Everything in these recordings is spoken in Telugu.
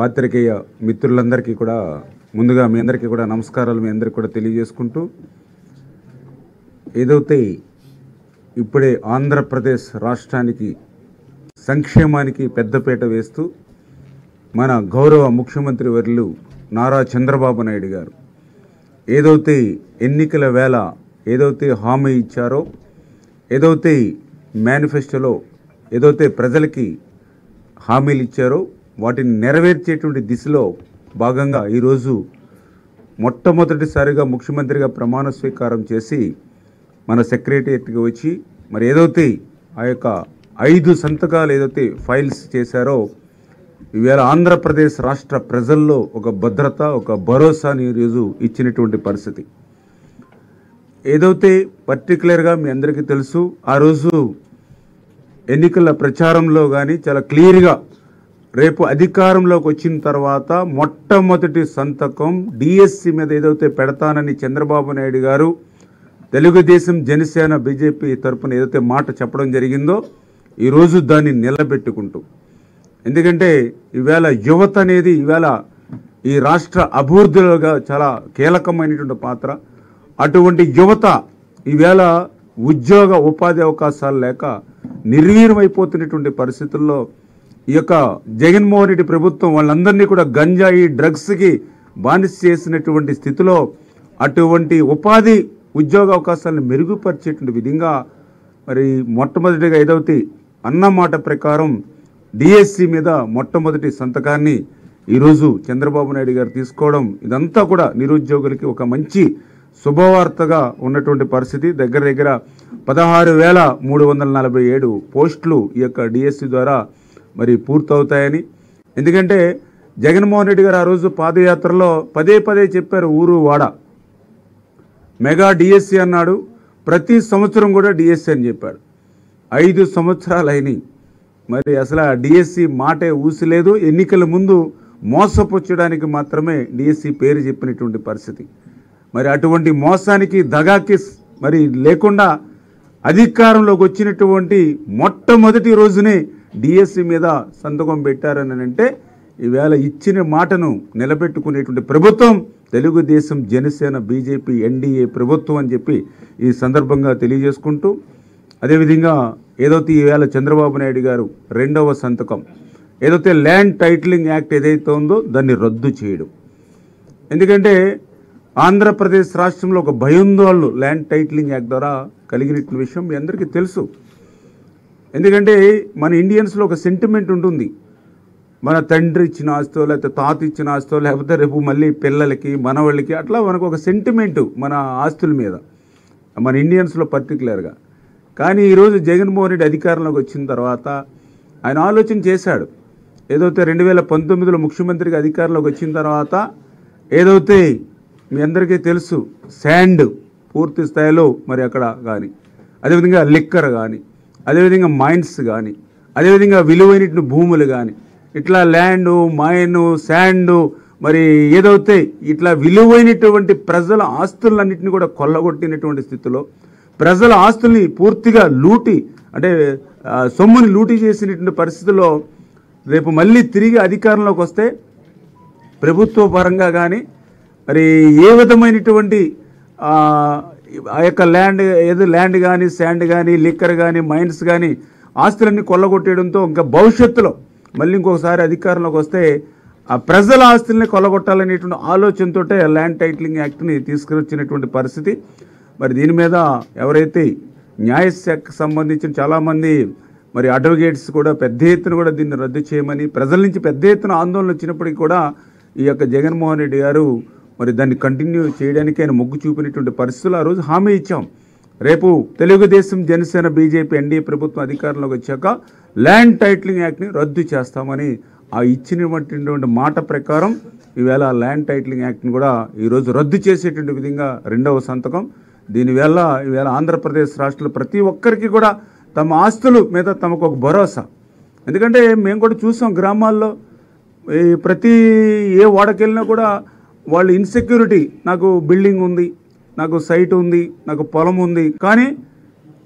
పాత్రికేయ మిత్రులందరికీ కూడా ముందుగా మీ అందరికీ కూడా నమస్కారాలు మీ అందరికీ కూడా తెలియజేసుకుంటూ, ఏదైతే ఇప్పుడే ఆంధ్రప్రదేశ్ రాష్ట్రానికి సంక్షేమానికి పెద్దపీట వేస్తూ మన గౌరవ ముఖ్యమంత్రి వర్యులు నారా చంద్రబాబు నాయుడు గారు ఏదైతే ఎన్నికల వేళ ఏదైతే హామీ ఇచ్చారో, ఏదైతే మేనిఫెస్టోలో ఏదైతే ప్రజలకి హామీలు ఇచ్చారో వాటిని నెరవేర్చేటువంటి దిశలో భాగంగా ఈరోజు మొట్టమొదటిసారిగా ముఖ్యమంత్రిగా ప్రమాణ స్వీకారం చేసి మన సెక్రటేరియట్కి వచ్చి మరి ఏదైతే ఆ యొక్క 5 సంతకాలు ఏదైతే ఫైల్స్ చేశారో, ఈవేళ ఆంధ్రప్రదేశ్ రాష్ట్ర ప్రజల్లో ఒక భద్రత, ఒక భరోసాని ఈరోజు ఇచ్చినటువంటి పరిస్థితి. ఏదైతే పర్టికులర్గా మీ అందరికీ తెలుసు, ఆ రోజు ఎన్నికల ప్రచారంలో కానీ చాలా క్లియర్గా రేపు అధికారంలోకి వచ్చిన తర్వాత మొట్టమొదటి సంతకం డిఎస్సి మీద ఏదైతే పెడతానని చంద్రబాబు నాయుడు గారు తెలుగుదేశం, జనసేన, బీజేపీ తరఫున ఏదైతే మాట చెప్పడం జరిగిందో ఈరోజు దాన్ని నిలబెట్టుకుంటూ, ఎందుకంటే ఈవేళ యువత అనేది ఈవేళ ఈ రాష్ట్ర అభివృద్ధిలోగా చాలా కీలకమైనటువంటి పాత్ర. అటువంటి యువత ఈవేళ ఉద్యోగ ఉపాధి అవకాశాలు లేక నిర్వీర్యమైపోతున్నటువంటి పరిస్థితుల్లో ఈ యొక్క జగన్మోహన్ రెడ్డి ప్రభుత్వం వాళ్ళందరినీ కూడా గంజాయి, డ్రగ్స్కి బానిస చేసినటువంటి స్థితిలో అటువంటి ఉపాధి ఉద్యోగ అవకాశాలను మెరుగుపరిచేటువంటి విధంగా మరి మొట్టమొదటిగా ఏదైతే అన్నమాట ప్రకారం డిఎస్సి మీద మొట్టమొదటి సంతకాన్ని ఈరోజు చంద్రబాబు నాయుడు గారు తీసుకోవడం, ఇదంతా కూడా నిరుద్యోగులకి ఒక మంచి శుభవార్తగా ఉన్నటువంటి పరిస్థితి. దగ్గర దగ్గర 16,347 పోస్టులు ఈ యొక్క డిఎస్సి ద్వారా మరి పూర్తవుతాయని. ఎందుకంటే జగన్మోహన్ రెడ్డి గారు ఆ రోజు పాదయాత్రలో పదే పదే చెప్పారు, ఊరు వాడ మెగా డిఎస్సి అన్నాడు, ప్రతి సంవత్సరం కూడా డిఎస్సి అని చెప్పాడు. 5 సంవత్సరాలు అయినాయి, మరి అసలు ఆ డిఎస్సి మాటే ఊసిలేదు. ఎన్నికల ముందు మోసపుచ్చడానికి మాత్రమే డిఎస్సి పేరు చెప్పినటువంటి పరిస్థితి. మరి అటువంటి మోసానికి, దగాకి మరి లేకుండా అధికారంలోకి వచ్చినటువంటి మొట్టమొదటి రోజునే డిఎస్సి మీద సంతకం పెట్టారని అంటే ఈవేళ ఇచ్చిన మాటను నిలబెట్టుకునేటువంటి ప్రభుత్వం తెలుగుదేశం, జనసేన, బీజేపీ, ఎన్డీఏ ప్రభుత్వం అని చెప్పి ఈ సందర్భంగా తెలియజేసుకుంటూ, అదేవిధంగా ఏదైతే ఈవేళ చంద్రబాబు నాయుడు గారు 2వ సంతకం ఏదైతే ల్యాండ్ టైటిలింగ్ యాక్ట్ ఏదైతే ఉందో దాన్ని రద్దు చేయడం. ఎందుకంటే ఆంధ్రప్రదేశ్ రాష్ట్రంలో ఒక భయాందోళనలు ల్యాండ్ టైటిలింగ్ యాక్ట్ ద్వారా కలిగిన విషయం మీ అందరికీ తెలుసు. ఎందుకంటే మన ఇండియన్స్లో ఒక సెంటిమెంట్ ఉంటుంది, మన తండ్రి ఇచ్చిన ఆస్తో లేకపోతే తాత ఇచ్చిన ఆస్తో లేకపోతే రేపు మళ్ళీ పిల్లలకి, మనవాళ్ళకి, అట్లా మనకు ఒక సెంటిమెంటు మన ఆస్తుల మీద మన ఇండియన్స్లో పర్టికులర్గా. కానీ ఈరోజు జగన్మోహన్ రెడ్డి అధికారంలోకి వచ్చిన తర్వాత ఆయన ఆలోచన చేశాడు. ఏదైతే 2019లో ముఖ్యమంత్రిగా అధికారంలోకి వచ్చిన తర్వాత ఏదైతే మీ అందరికీ తెలుసు శాండ్ పూర్తి స్థాయిలో మరి అక్కడ కానీ, అదేవిధంగా లిక్కర్ కానీ, అదేవిధంగా మైన్స్ కానీ, అదేవిధంగా విలువైన భూములు కానీ, ఇట్లా ల్యాండు, మైను, శాండు, మరి ఏదైతే ఇట్లా విలువైనటువంటి ప్రజల ఆస్తులన్నింటినీ కూడా కొల్లగొట్టినటువంటి స్థితిలో ప్రజల ఆస్తుల్ని పూర్తిగా లూటి అంటే సొమ్ముని లూటీ చేసినటువంటి పరిస్థితుల్లో రేపు మళ్ళీ తిరిగి అధికారంలోకి వస్తే ప్రభుత్వ పరంగా కానీ మరి ఏ విధమైనటువంటి ఆ యొక్క ల్యాండ్ కానీ, శాండ్ కానీ, లిక్కర్ కానీ, మైన్స్ కానీ ఆస్తులన్నీ కొల్లగొట్టేయడంతో ఇంకా భవిష్యత్తులో మళ్ళీ ఇంకొకసారి అధికారంలోకి వస్తే ఆ ప్రజల ఆస్తుల్ని కొల్లగొట్టాలనేటువంటి ఆలోచనతో ల్యాండ్ టైటిలింగ్ యాక్ట్ని తీసుకువచ్చినటువంటి పరిస్థితి. మరి దీని మీద ఎవరైతే న్యాయశాఖకు సంబంధించిన చాలామంది మరి అడ్వకేట్స్ కూడా పెద్ద ఎత్తున కూడా దీన్ని రద్దు చేయమని ప్రజల నుంచి పెద్ద ఎత్తున ఆందోళన వచ్చినప్పటికీ కూడా ఈ యొక్క జగన్మోహన్ రెడ్డి గారు మరి దాన్ని కంటిన్యూ చేయడానికి ఆయన మొగ్గు చూపినటువంటి పరిస్థితులు ఆ రోజు హామీ ఇచ్చాం. రేపు తెలుగుదేశం, జనసేన, బీజేపీ, ఎన్డీఏ ప్రభుత్వం అధికారంలోకి వచ్చాక ల్యాండ్ టైటిలింగ్ యాక్ట్ని రద్దు చేస్తామని ఆ ఇచ్చినటువంటి మాట ప్రకారం ఈవేళ ల్యాండ్ టైటిలింగ్ యాక్ట్ని కూడా ఈరోజు రద్దు చేసేటువంటి విధంగా 2వ సంతకం. దీనివల్ల ఈవేళ ఆంధ్రప్రదేశ్ రాష్ట్రంలో ప్రతి ఒక్కరికి కూడా తమ ఆస్తుల మీద తమకు ఒక భరోసా. ఎందుకంటే మేము కూడా చూసాం గ్రామాల్లో ప్రతి ఏ వాడకెళ్ళినా కూడా వాళ్ళు ఇన్సెక్యూరిటీ, నాకు బిల్డింగ్ ఉంది, నాకు సైట్ ఉంది, నాకు పొలం ఉంది, కానీ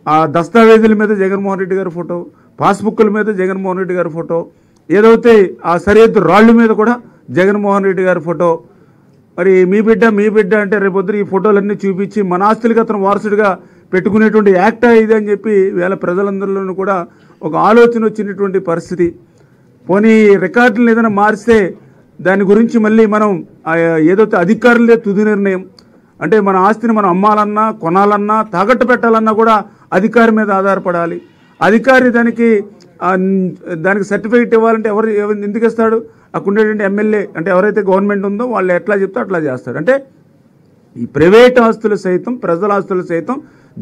ఆ దస్తావేజుల మీద జగన్మోహన్ రెడ్డి గారి ఫోటో, పాస్బుక్ల మీద జగన్మోహన్ రెడ్డి గారి ఫోటో, ఏదైతే ఆ సరిహద్దు రాళ్ళ మీద కూడా జగన్మోహన్ రెడ్డి గారి ఫోటో, మరి మీ బిడ్డ అంటే రేపొద్దున ఈ ఫోటోలన్నీ చూపించి మన ఆస్తులకి అతను వారసుడిగా పెట్టుకునేటువంటి యాక్టా ఇది అని చెప్పి వేళ ప్రజలందరిలోనూ కూడా ఒక ఆలోచన వచ్చినటువంటి పరిస్థితి. పోనీ రికార్డులను ఏదైనా మారిస్తే దాని గురించి మళ్ళీ మనం ఏదైతే అధికారులదే తుది నిర్ణయం, అంటే మన ఆస్తిని మనం అమ్మాలన్నా కొనాలన్నా తాకట్టు పెట్టాలన్నా కూడా అధికారి మీద ఆధారపడాలి. అధికారి దానికి సర్టిఫికేట్ ఇవ్వాలంటే ఎవరు ఎందుకు ఇస్తాడు? అక్కడ ఉండేటువంటి ఎమ్మెల్యే అంటే ఎవరైతే గవర్నమెంట్ ఉందో వాళ్ళు ఎట్లా చెప్తే అట్లా చేస్తాడు. అంటే ఈ ప్రైవేట్ ఆస్తులు సైతం ప్రజల ఆస్తులు సైతం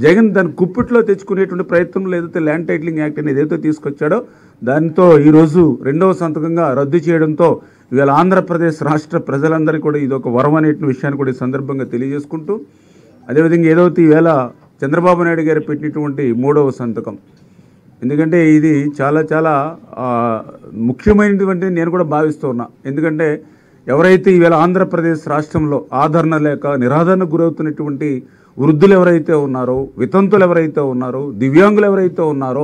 జగన్ దాని కుప్పిట్లో తెచ్చుకునేటువంటి ప్రయత్నంలో ఏదైతే ల్యాండ్ టైటిలింగ్ యాక్ట్ అని ఏదైతే తీసుకొచ్చాడో దాంతో ఈరోజు 2వ సంతకంగా రద్దు చేయడంతో ఇవాళ ఆంధ్రప్రదేశ్ రాష్ట్ర ప్రజలందరికీ కూడా ఇది ఒక వరం అనే విషయాన్ని కూడా ఈ సందర్భంగా తెలియజేసుకుంటూ, అదేవిధంగా ఏదైతే ఈవేళ చంద్రబాబు నాయుడు గారు పెట్టినటువంటి 3వ సంతకం, ఎందుకంటే ఇది చాలా చాలా ముఖ్యమైనటువంటి నేను కూడా భావిస్తూ ఉన్నా. ఎందుకంటే ఎవరైతే ఈవేళ ఆంధ్రప్రదేశ్ రాష్ట్రంలో ఆదరణ లేక నిరాదరణకు గురవుతున్నటువంటి వృద్ధులు ఎవరైతే ఉన్నారో, వితంతులు ఎవరైతే ఉన్నారో, దివ్యాంగులు ఎవరైతే ఉన్నారో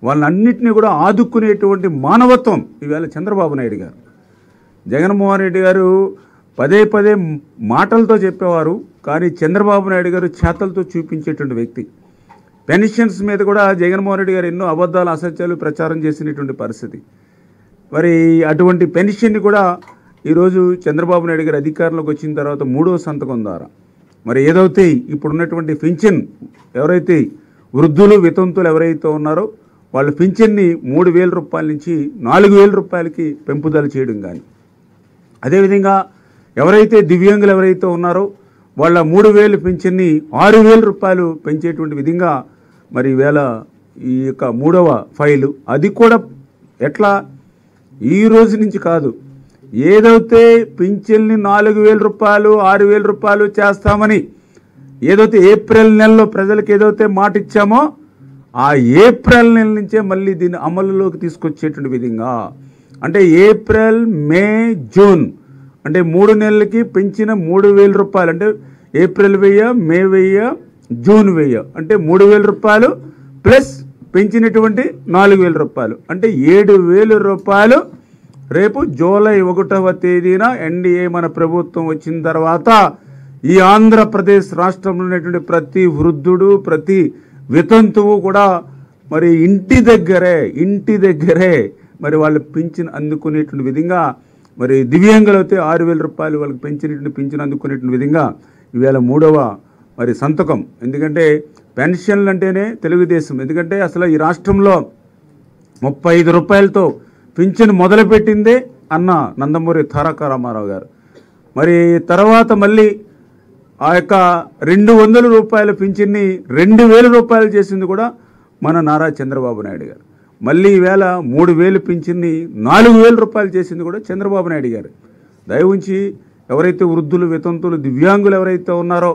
వాళ్ళన్నింటినీ కూడా ఆదుకునేటువంటి మానవత్వం ఈవేళ చంద్రబాబు నాయుడు గారు, జగన్మోహన్ రెడ్డి గారు పదే మాటలతో చెప్పేవారు, కానీ చంద్రబాబు నాయుడు గారు చేతలతో చూపించేటువంటి వ్యక్తి. పెన్షన్స్ మీద కూడా జగన్మోహన్ రెడ్డి గారు ఎన్నో అబద్ధాలు అసత్యాలు ప్రచారం చేసినటువంటి పరిస్థితి. మరి అటువంటి పెన్షన్ని కూడా ఈరోజు చంద్రబాబు నాయుడు గారు అధికారంలోకి వచ్చిన తర్వాత 3వ సంతకం ద్వారా మరి ఏదైతే ఇప్పుడున్నటువంటి పింఛన్ ఎవరైతే వృద్ధులు వితంతులు ఎవరైతే ఉన్నారో వాళ్ళ పింఛన్ని 3,000 రూపాయల నుంచి 4,000 రూపాయలకి పెంపుదల చేయడం కానీ, అదేవిధంగా ఎవరైతే దివ్యాంగులు ఎవరైతే ఉన్నారో వాళ్ళ 3,000 పింఛన్ని 6,000 రూపాయలు పెంచేటువంటి విధంగా మరి ఈవేళ ఈ యొక్క 3వ ఫైలు, అది కూడా ఎట్లా ఈ రోజు నుంచి కాదు, ఏదైతే పింఛన్ని 4,000 రూపాయలు 6,000 రూపాయలు చేస్తామని ఏదైతే ఏప్రిల్ నెలలో ప్రజలకు ఏదైతే మాట ఇచ్చామో ఆ ఏప్రిల్ నెల నుంచే మళ్ళీ దీన్ని అమలులోకి తీసుకొచ్చేటువంటి విధంగా, అంటే ఏప్రిల్ మే జూన్ అంటే 3 నెలలకి పెంచిన 3,000 రూపాయలు, అంటే ఏప్రిల్ 1000 మే 1000 జూన్ 1000 అంటే 3,000 రూపాయలు ప్లస్ పెంచినటువంటి 4,000 రూపాయలు అంటే 7,000 రూపాయలు రేపు జూలై 1వ తేదీన ఎన్డీఏ మన ప్రభుత్వం వచ్చిన తర్వాత ఈ ఆంధ్రప్రదేశ్ రాష్ట్రంలో ఉన్నటువంటి ప్రతి వృద్ధుడు ప్రతి వితంతువు కూడా మరి ఇంటి దగ్గరే మరి వాళ్ళు పింఛన్ అందుకునేటువంటి విధంగా, మరి దివ్యాంగులు అయితే 6,000 రూపాయలు వాళ్ళకి పెంచినటువంటి పింఛన్ అందుకునేటువంటి విధంగా ఈవేళ 3వ మరి సంతకం. ఎందుకంటే పెన్షన్లు అంటేనే తెలుగుదేశం, ఎందుకంటే అసలు ఈ రాష్ట్రంలో 35 రూపాయలతో పింఛన్ మొదలుపెట్టిందే అన్న నందమూరి తారక రామారావు గారు. మరి తర్వాత మళ్ళీ ఆ యొక్క 200 రూపాయల పింఛన్ని 2,000 రూపాయలు చేసింది కూడా మన నారా చంద్రబాబు నాయుడు గారు. మళ్ళీ ఈవేళ 3,000 పింఛన్ని 4,000 రూపాయలు చేసింది కూడా చంద్రబాబు నాయుడు గారు. దయ ఉంచి ఎవరైతే వృద్ధులు వితంతులు దివ్యాంగులు ఎవరైతే ఉన్నారో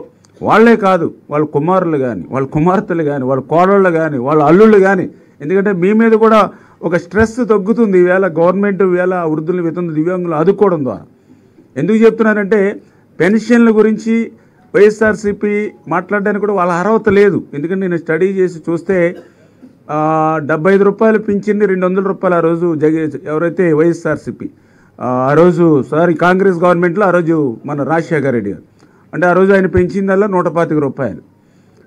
వాళ్లే కాదు, వాళ్ళ కుమారులు కానీ వాళ్ళ కుమార్తెలు కానీ వాళ్ళ కోడళ్ళు కానీ వాళ్ళ అల్లుళ్ళు కానీ, ఎందుకంటే మీ మీద కూడా ఒక స్ట్రెస్ తగ్గుతుంది ఈవేళ గవర్నమెంట్ ఈవేళ వృద్ధులు వితంతులు దివ్యాంగులు ఆదుకోవడం ద్వారా. ఎందుకు చెప్తున్నారంటే పెన్షన్ల గురించి వైఎస్ఆర్సీపీ మాట్లాడడానికి కూడా వాళ్ళ అర్హత లేదు. ఎందుకంటే నేను స్టడీ చేసి చూస్తే 75 రూపాయలు పింఛన్ని 200 రూపాయలు ఆ రోజు ఎవరైతే వైఎస్ఆర్సీపీ ఆ రోజు కాంగ్రెస్ గవర్నమెంట్లో ఆ రోజు మన రాజశేఖర రెడ్డి గారు, అంటే ఆ రోజు ఆయన పెంచిందల్లా 125 రూపాయలు.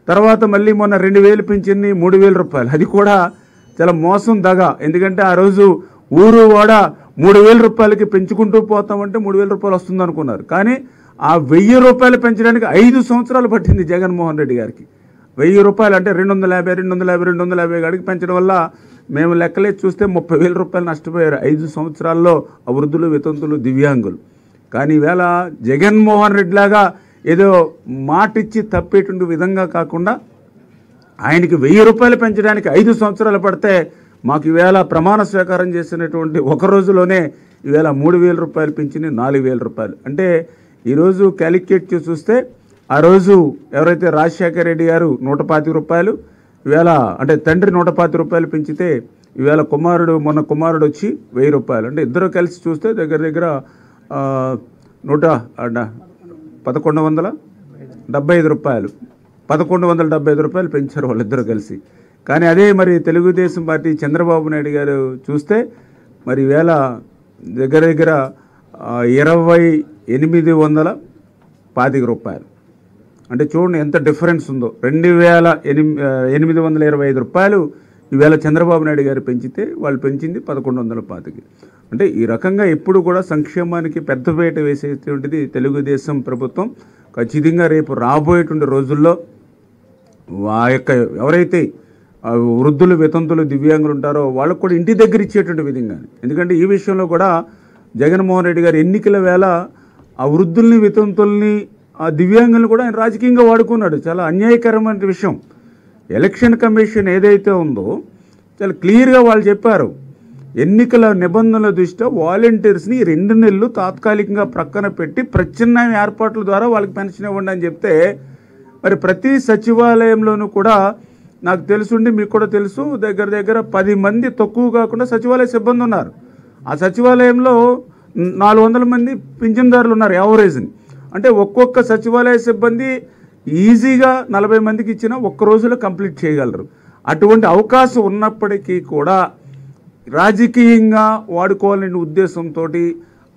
తర్వాత మళ్ళీ మొన్న 2,000 పింఛన్ని 3,000 రూపాయలు, అది కూడా చాలా మోసం దగా. ఎందుకంటే ఆ రోజు ఊరు వాడ 3,000 రూపాయలకి పెంచుకుంటూ పోతామంటే 3,000 రూపాయలు వస్తుంది అనుకున్నారు, కానీ ఆ 1,000 రూపాయలు పెంచడానికి 5 సంవత్సరాలు పట్టింది జగన్మోహన్ రెడ్డి గారికి. 1,000 రూపాయలు అంటే 250 గాడికి పెంచడం వల్ల మేము లెక్కలేసి చూస్తే 30,000 రూపాయలు నష్టపోయారు 5 సంవత్సరాల్లో ఆ వృద్ధులు వితంతులు దివ్యాంగులు. కానీ ఈవేళ జగన్మోహన్ రెడ్డి లాగా ఏదో మాట ఇచ్చి తప్పేటువంటి విధంగా కాకుండా ఆయనకి 1,000 రూపాయలు పెంచడానికి 5 సంవత్సరాలు పడితే మాకు ఈవేళ ప్రమాణ స్వీకారం చేసినటువంటి ఒక రోజులోనే ఈవేళ 3,000 రూపాయలు పెంచింది 4,000 రూపాయలు. అంటే ఈరోజు క్యాలిక్యులేట్ చేసి చూస్తే ఆ రోజు ఎవరైతే రాజశేఖర రెడ్డి గారు 125 రూపాయలు ఈవేళ అంటే తండ్రి 125 రూపాయలు పెంచితే ఈవేళ మొన్న కుమారుడు వచ్చి 1,000 రూపాయలు, అంటే ఇద్దరు కలిసి చూస్తే దగ్గర 1,175 రూపాయలు 1,175 రూపాయలు పెంచారు వాళ్ళిద్దరూ కలిసి. కానీ అదే మరి తెలుగుదేశం పార్టీ చంద్రబాబు నాయుడు గారు చూస్తే మరి ఈవేళ దగ్గర దగ్గర 2820 రూపాయలు. అంటే చూడండి ఎంత డిఫరెన్స్ ఉందో. 2825 రూపాయలు ఈవేళ చంద్రబాబు నాయుడు గారు పెంచితే వాళ్ళు పెంచింది 1125. అంటే ఈ రకంగా ఎప్పుడు కూడా సంక్షేమానికి పెద్దపీట వేసేటువంటిది తెలుగుదేశం ప్రభుత్వం. ఖచ్చితంగా రేపు రాబోయేటువంటి రోజుల్లో ఆ యొక్క ఎవరైతే వృద్ధులు, వితంతులు, దివ్యాంగులు ఉంటారో వాళ్ళకు కూడా ఇంటి దగ్గర ఇచ్చేటువంటి విధంగా. ఎందుకంటే ఈ విషయంలో కూడా జగన్మోహన్ రెడ్డి గారు ఎన్నికల వేళ ఆ వృద్ధుల్ని, వితంతుల్ని, ఆ దివ్యాంగులను కూడా ఆయన రాజకీయంగా వాడుకున్నాడు. చాలా అన్యాయకరమైన విషయం. ఎలక్షన్ కమిషన్ ఏదైతే ఉందో చాలా క్లియర్గా వాళ్ళు చెప్పారు, ఎన్నికల నిబంధనల దృష్ట్యా వాలంటీర్స్ని 2 నెలలు తాత్కాలికంగా ప్రక్కన పెట్టి ప్రత్యామ్నాయ ఏర్పాట్ల ద్వారా వాళ్ళకి పెన్షన్ ఇవ్వండి అని చెప్తే, మరి ప్రతి సచివాలయంలోనూ కూడా నాకు తెలుసుండి మీకు కూడా తెలుసు, దగ్గర దగ్గర 10 మంది తక్కువ కాకుండా సచివాలయ సిబ్బంది ఉన్నారు. ఆ సచివాలయంలో 400 మంది పింఛన్దారులు ఉన్నారు యావరేజ్ని. అంటే ఒక్కొక్క సచివాలయ సిబ్బంది ఈజీగా 40 మందికి ఇచ్చినా ఒక్క రోజులో కంప్లీట్ చేయగలరు. అటువంటి అవకాశం ఉన్నప్పటికీ కూడా రాజకీయంగా వాడుకోవాలనే ఉద్దేశంతో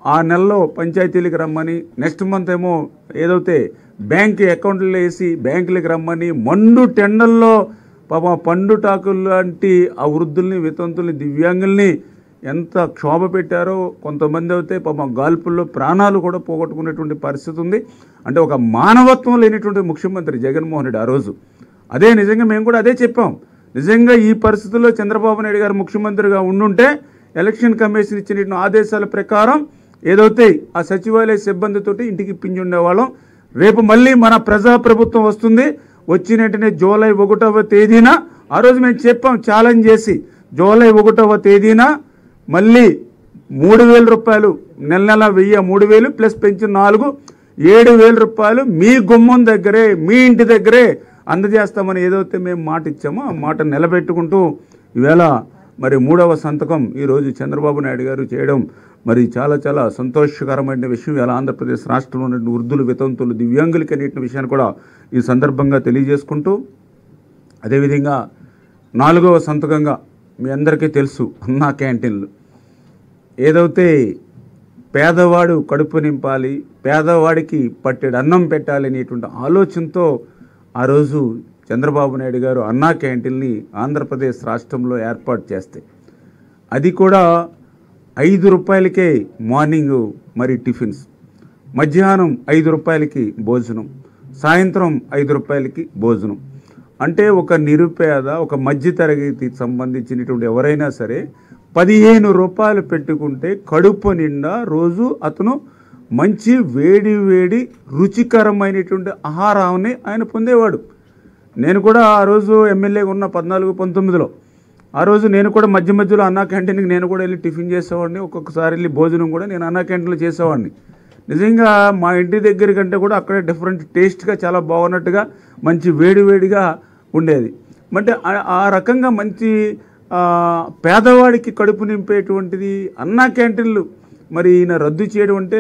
ఆ నెలలో పంచాయతీలకు రమ్మని, నెక్స్ట్ మంత్ ఏమో ఏదైతే బ్యాంక్ అకౌంట్లో వేసి బ్యాంకులకు రమ్మని, మండు టెండల్లో పాపం పండుటాకులు లాంటి ఆ వృద్ధుల్ని, వితంతుల్ని, దివ్యాంగుల్ని ఎంత క్షోభ పెట్టారో. కొంతమంది అయితే పాపం గాల్పుల్లో ప్రాణాలు కూడా పోగొట్టుకునేటువంటి పరిస్థితి ఉంది. అంటే ఒక మానవత్వం లేనటువంటి ముఖ్యమంత్రి జగన్మోహన్ రెడ్డి ఆ రోజు. అదే నిజంగా మేము కూడా అదే చెప్పాం. నిజంగా ఈ పరిస్థితుల్లో చంద్రబాబు నాయుడు గారు ముఖ్యమంత్రిగా ఉండుంటే ఎలక్షన్ కమిషన్ ఇచ్చిన ఆదేశాల ప్రకారం ఏదైతే ఆ సచివాలయ సిబ్బందితోటి ఇంటికి ఇప్పించి ఉండేవాళ్ళం. రేపు మళ్ళీ మన ప్రజాప్రభుత్వం వస్తుంది. వచ్చిన వెంటనే జూలై 1వ తేదీన ఆ రోజు మేము చెప్పాం ఛాలెంజ్ చేసి, జూలై 1వ తేదీన మళ్ళీ 3000 రూపాయలు నెల 1000, 3000 ప్లస్ పెన్షన్ 4, 7000 రూపాయలు మీ గుమ్మం దగ్గరే, మీ ఇంటి దగ్గరే అందజేస్తామని ఏదైతే మేము మాట ఇచ్చామో ఆ మాట నిలబెట్టుకుంటూ ఈవేళ మరి 3వ సంతకం ఈరోజు చంద్రబాబు నాయుడు గారు చేయడం మరి చాలా చాలా సంతోషకరమైన విషయం. ఇలా ఆంధ్రప్రదేశ్ రాష్ట్రంలో ఉన్న వృద్ధులు, వితంతులు, దివ్యాంగులకి అనేటువంటి విషయాన్ని కూడా ఈ సందర్భంగా తెలియజేసుకుంటూ, అదేవిధంగా 4వ సంతకంగా మీ అందరికీ తెలుసు అన్నా క్యాంటీన్లు. ఏదైతే పేదవాడు కడుపు నింపాలి, పేదవాడికి పట్టెడు అన్నం పెట్టాలి అనేటువంటి ఆలోచనతో ఆ రోజు చంద్రబాబు నాయుడు గారు అన్నా క్యాంటీన్ని ఆంధ్రప్రదేశ్ రాష్ట్రంలో ఏర్పాటు చేస్తే, అది కూడా 5 రూపాయలకే మార్నింగ్ మరి టిఫిన్స్, మధ్యాహ్నం 5 రూపాయలకి భోజనం, సాయంత్రం 5 రూపాయలకి భోజనం. అంటే ఒక నిరుపేద, ఒక మధ్యతరగతికి సంబంధించినటువంటి ఎవరైనా సరే 15 రూపాయలు పెట్టుకుంటే కడుపు నిండా రోజు అతను మంచి వేడి వేడి రుచికరమైనటువంటి ఆహారాన్ని ఆయన పొందేవాడు. నేను కూడా ఆ రోజు ఎమ్మెల్యేగా ఉన్న 14-19లో ఆ రోజు నేను కూడా మధ్య మధ్యలో అన్నా క్యాంటీన్కి నేను కూడా వెళ్ళి టిఫిన్ చేసేవాడిని. ఒక్కొక్కసారి వెళ్ళి భోజనం కూడా నేను అన్నా క్యాంటీన్లో చేసేవాడిని. నిజంగా మా ఇంటి దగ్గర కంటే కూడా అక్కడే డిఫరెంట్ టేస్ట్గా చాలా బాగున్నట్టుగా మంచి వేడివేడిగా ఉండేది. అంటే ఆ రకంగా మంచి పేదవాడికి కడుపు నింపేటువంటిది అన్నా క్యాంటీన్లు మరి ఈయన రద్దు చేయడం అంటే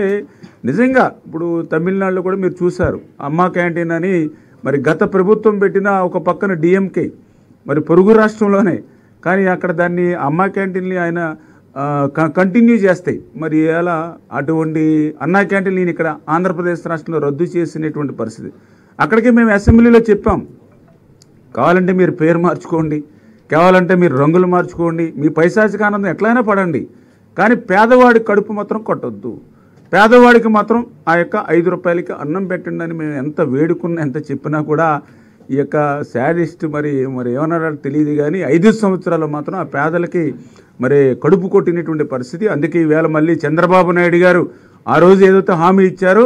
నిజంగా ఇప్పుడు తమిళనాడులో కూడా మీరు చూశారు అమ్మా క్యాంటీన్ అని. మరి గత ప్రభుత్వం పెట్టిన ఒక పక్కన డిఎంకే మరి పొరుగు రాష్ట్రంలోనే, కానీ అక్కడ దాన్ని అమ్మా క్యాంటీన్ని ఆయన కంటిన్యూ చేస్తాయి. మరి ఎలా అటువంటి అన్నా క్యాంటీన్ నేను ఇక్కడ ఆంధ్రప్రదేశ్ రాష్ట్రంలో రద్దు చేసినటువంటి పరిస్థితి. అక్కడికి మేము అసెంబ్లీలో చెప్పాం, కావాలంటే మీరు పేరు మార్చుకోండి, కావాలంటే మీరు రంగులు మార్చుకోండి, మీ పైశాచిక ఆనందం ఎట్లయినా పడండి, కానీ పేదవాడి కడుపు మాత్రం కొట్టొద్దు, పేదవాడికి మాత్రం ఆ యొక్క 5 రూపాయలకి అన్నం పెట్టండి అని మేము ఎంత వేడుకున్నా ఎంత చెప్పినా కూడా ఈ యొక్క శాడిస్ట్ మరి ఏమన్నాడో తెలియదు, కానీ 5 సంవత్సరాలు మాత్రం ఆ పేదలకి మరి కడుపు కొట్టినటువంటి పరిస్థితి. అందుకే ఈవేళ మళ్ళీ చంద్రబాబు నాయుడు గారు ఆ రోజు ఏదైతే హామీ ఇచ్చారో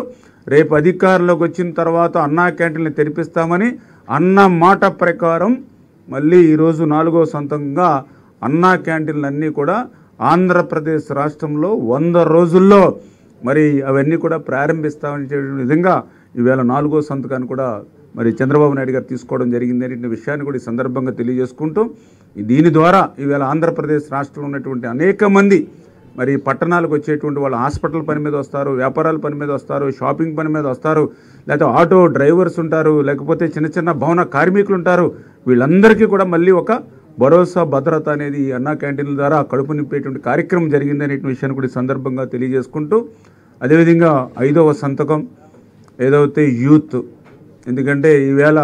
రేపు అధికారంలోకి వచ్చిన తర్వాత అన్నా క్యాంటీన్లు తెరిపిస్తామని అన్న మాట ప్రకారం మళ్ళీ ఈరోజు 4వ సంతకంగా అన్నా క్యాంటీన్లన్నీ కూడా ఆంధ్రప్రదేశ్ రాష్ట్రంలో 100 రోజుల్లో మరి అవన్నీ కూడా ప్రారంభిస్తామని విధంగా ఈవేళ 4వ సంతకాన్ని కూడా మరి చంద్రబాబు నాయుడు గారు తీసుకోవడం జరిగింది అనే విషయాన్ని కూడా ఈ సందర్భంగా తెలియజేసుకుంటూ, దీని ద్వారా ఈవేళ ఆంధ్రప్రదేశ్ రాష్ట్రంలో ఉన్నటువంటి అనేక మంది మరి పట్టణాలకు వచ్చేటువంటి వాళ్ళు హాస్పిటల్ పని మీద వస్తారు, వ్యాపారాల పని మీద వస్తారు, షాపింగ్ పని మీద వస్తారు, లేకపోతే ఆటో డ్రైవర్స్ ఉంటారు, లేకపోతే చిన్న చిన్న భవన కార్మికులు ఉంటారు. వీళ్ళందరికీ కూడా మళ్ళీ ఒక భరోసా భద్రత అనేది ఈ అన్నా క్యాంటీన్ల ద్వారా కడుపు నింపేటువంటి కార్యక్రమం జరిగిందనే విషయాన్ని కూడా ఈ సందర్భంగా తెలియజేసుకుంటూ, అదేవిధంగా 5వ సంతకం ఏదైతే యూత్, ఎందుకంటే ఈవేళ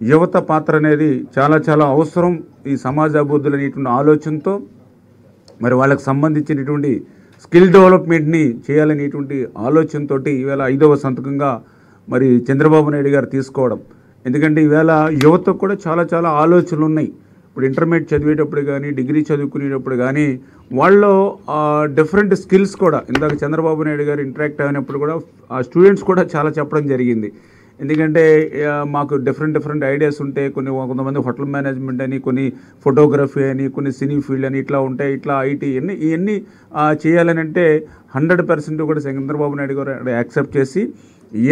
యువత పాత్ర అనేది చాలా చాలా అవసరం ఈ సమాజ అభివృద్ధులు అనేటువంటి ఆలోచనతో మరి వాళ్ళకి సంబంధించినటువంటి స్కిల్ డెవలప్మెంట్ని చేయాలనేటువంటి ఆలోచనతో ఈవేళ 5వ సంతకంగా మరి చంద్రబాబు నాయుడు గారు తీసుకోవడం. ఎందుకంటే ఈవేళ యువతకు కూడా చాలా చాలా ఆలోచనలు ఉన్నాయి. ఇప్పుడు ఇంటర్మీడియట్ చదివేటప్పుడు కానీ, డిగ్రీ చదువుకునేటప్పుడు కానీ వాళ్ళలో డిఫరెంట్ స్కిల్స్ కూడా, ఇందాక చంద్రబాబు నాయుడు గారు ఇంటరాక్ట్ అయినప్పుడు కూడా ఆ స్టూడెంట్స్ కూడా చాలా చెప్పడం జరిగింది. ఎందుకంటే మాకు డిఫరెంట్ ఐడియాస్ ఉంటాయి. కొంతమంది హోటల్ మేనేజ్మెంట్ అని, కొన్ని ఫోటోగ్రఫీ అని, కొన్ని సినీ ఫీల్డ్ అని ఇట్లా ఉంటాయి. ఇట్లా ఐటీ ఇవన్నీ చేయాలని అంటే 100% కూడా చంద్రబాబు నాయుడు గారు యాక్సెప్ట్ చేసి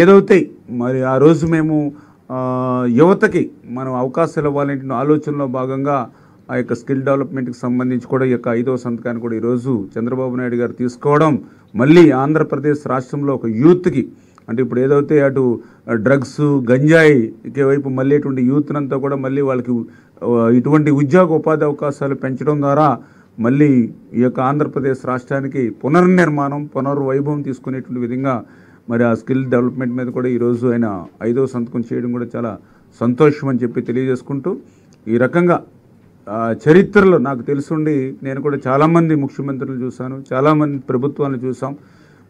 ఏదవుతాయి మరి ఆ రోజు మేము యువతకి మనం అవకాశాలు ఇవ్వాలంటే ఆలోచనలో భాగంగా ఆ యొక్క స్కిల్ డెవలప్మెంట్కి సంబంధించి కూడా ఈ యొక్క 5వ సంతకాన్ని కూడా ఈరోజు చంద్రబాబు నాయుడు గారు తీసుకోవడం, మళ్ళీ ఆంధ్రప్రదేశ్ రాష్ట్రంలో ఒక యూత్కి, అంటే ఇప్పుడు ఏదైతే అటు డ్రగ్స్ గంజాయికి వైపు మళ్ళీ ఇటువంటి యూత్నంతా కూడా మళ్ళీ వాళ్ళకి ఇటువంటి ఉద్యోగ ఉపాధి అవకాశాలు పెంచడం ద్వారా మళ్ళీ ఈ యొక్క ఆంధ్రప్రదేశ్ రాష్ట్రానికి పునర్నిర్మాణం పునర్వైభవం తీసుకునేటువంటి విధంగా మరి ఆ స్కిల్ డెవలప్మెంట్ మీద కూడా ఈరోజు ఆయన 5వ సంతకం చేయడం కూడా చాలా సంతోషం అని చెప్పి తెలియజేసుకుంటూ, ఈ రకంగా చరిత్రలో నాకు తెలుసుండి నేను కూడా చాలామంది ముఖ్యమంత్రులు చూశాను, చాలామంది ప్రభుత్వాలను చూసాం.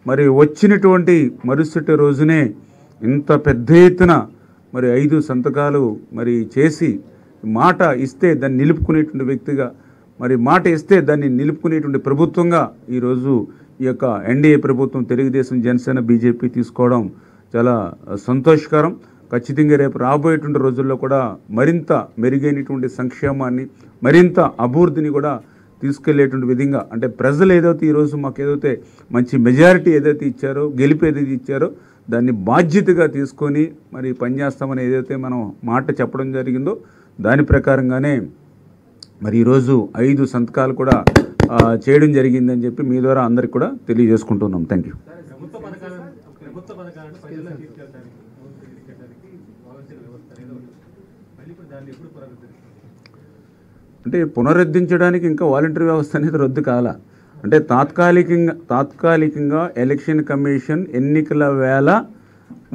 మరి వచ్చినటువంటి మరుసటి రోజునే ఇంత పెద్ద ఎత్తున మరి 5 సంతకాలు మరి చేసి మాట ఇస్తే దాన్ని నిలుపుకునేటువంటి వ్యక్తిగా, మరి మాట ఇస్తే దాన్ని నిలుపుకునేటువంటి ప్రభుత్వంగా ఈరోజు ఈ యొక్క ఎన్డీఏ ప్రభుత్వం తెలుగుదేశం, జనసేన, బీజేపీ తీసుకోవడం చాలా సంతోషకరం. ఖచ్చితంగా రేపు రాబోయేటువంటి రోజుల్లో కూడా మరింత మెరుగైనటువంటి సంక్షేమాన్ని, మరింత అభివృద్ధిని కూడా తీసుకెళ్లేటువంటి విధంగా, అంటే ప్రజలు ఏదైతే ఈరోజు మాకు ఏదైతే మంచి మెజారిటీ ఏదైతే ఇచ్చారో, గెలుపు ఏదైతే ఇచ్చారో దాన్ని బాధ్యతగా తీసుకొని మరి పనిచేస్తామని ఏదైతే మనం మాట చెప్పడం జరిగిందో దాని ప్రకారంగానే మరి ఈరోజు 5 సంతకాలు కూడా చేయడం జరిగిందని చెప్పి మీ ద్వారా అందరికి కూడా తెలియజేసుకుంటున్నాం. Thank you. అంటే పునరుద్ధరించడానికి ఇంకా వాలంటరీ వ్యవస్థ అనేది రద్దు కాల, అంటే తాత్కాలికంగా ఎలక్షన్ కమిషన్ ఎన్నికల వేళ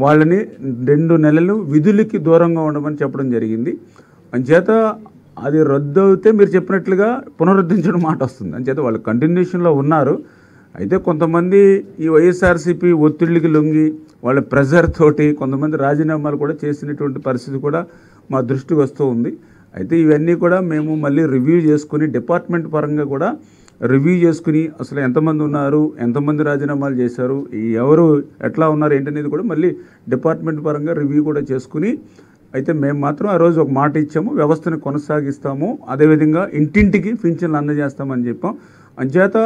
వాళ్ళని 2 నెలలు విధులకి దూరంగా ఉండమని చెప్పడం జరిగింది. అంచేత అది రద్దు అవుతే మీరు చెప్పినట్లుగా పునరుద్ధరించడం మాట వస్తుంది. అంచేత వాళ్ళు కంటిన్యూషన్లో ఉన్నారు. అయితే కొంతమంది ఈ వైఎస్ఆర్సీపీ ఒత్తిళ్ళకి లొంగి వాళ్ళ ప్రెజర్ తోటి కొంతమంది రాజీనామాలు కూడా చేసినటువంటి పరిస్థితి కూడా మా దృష్టికి వస్తూ ఉంది. అయితే ఇవన్నీ కూడా మేము మళ్ళీ రివ్యూ చేసుకుని, డిపార్ట్మెంట్ పరంగా కూడా రివ్యూ చేసుకుని అసలు ఎంతమంది ఉన్నారు, ఎంతమంది రాజీనామాలు చేశారు, ఎవరు ఎట్లా ఉన్నారు ఏంటనేది కూడా మళ్ళీ డిపార్ట్మెంట్ పరంగా రివ్యూ కూడా చేసుకుని, అయితే మేము మాత్రం ఆ రోజు ఒక మాట ఇచ్చాము, వ్యవస్థను కొనసాగిస్తాము, అదేవిధంగా ఇంటింటికి పింఛన్లు అందజేస్తామని చెప్పాం. అంచేత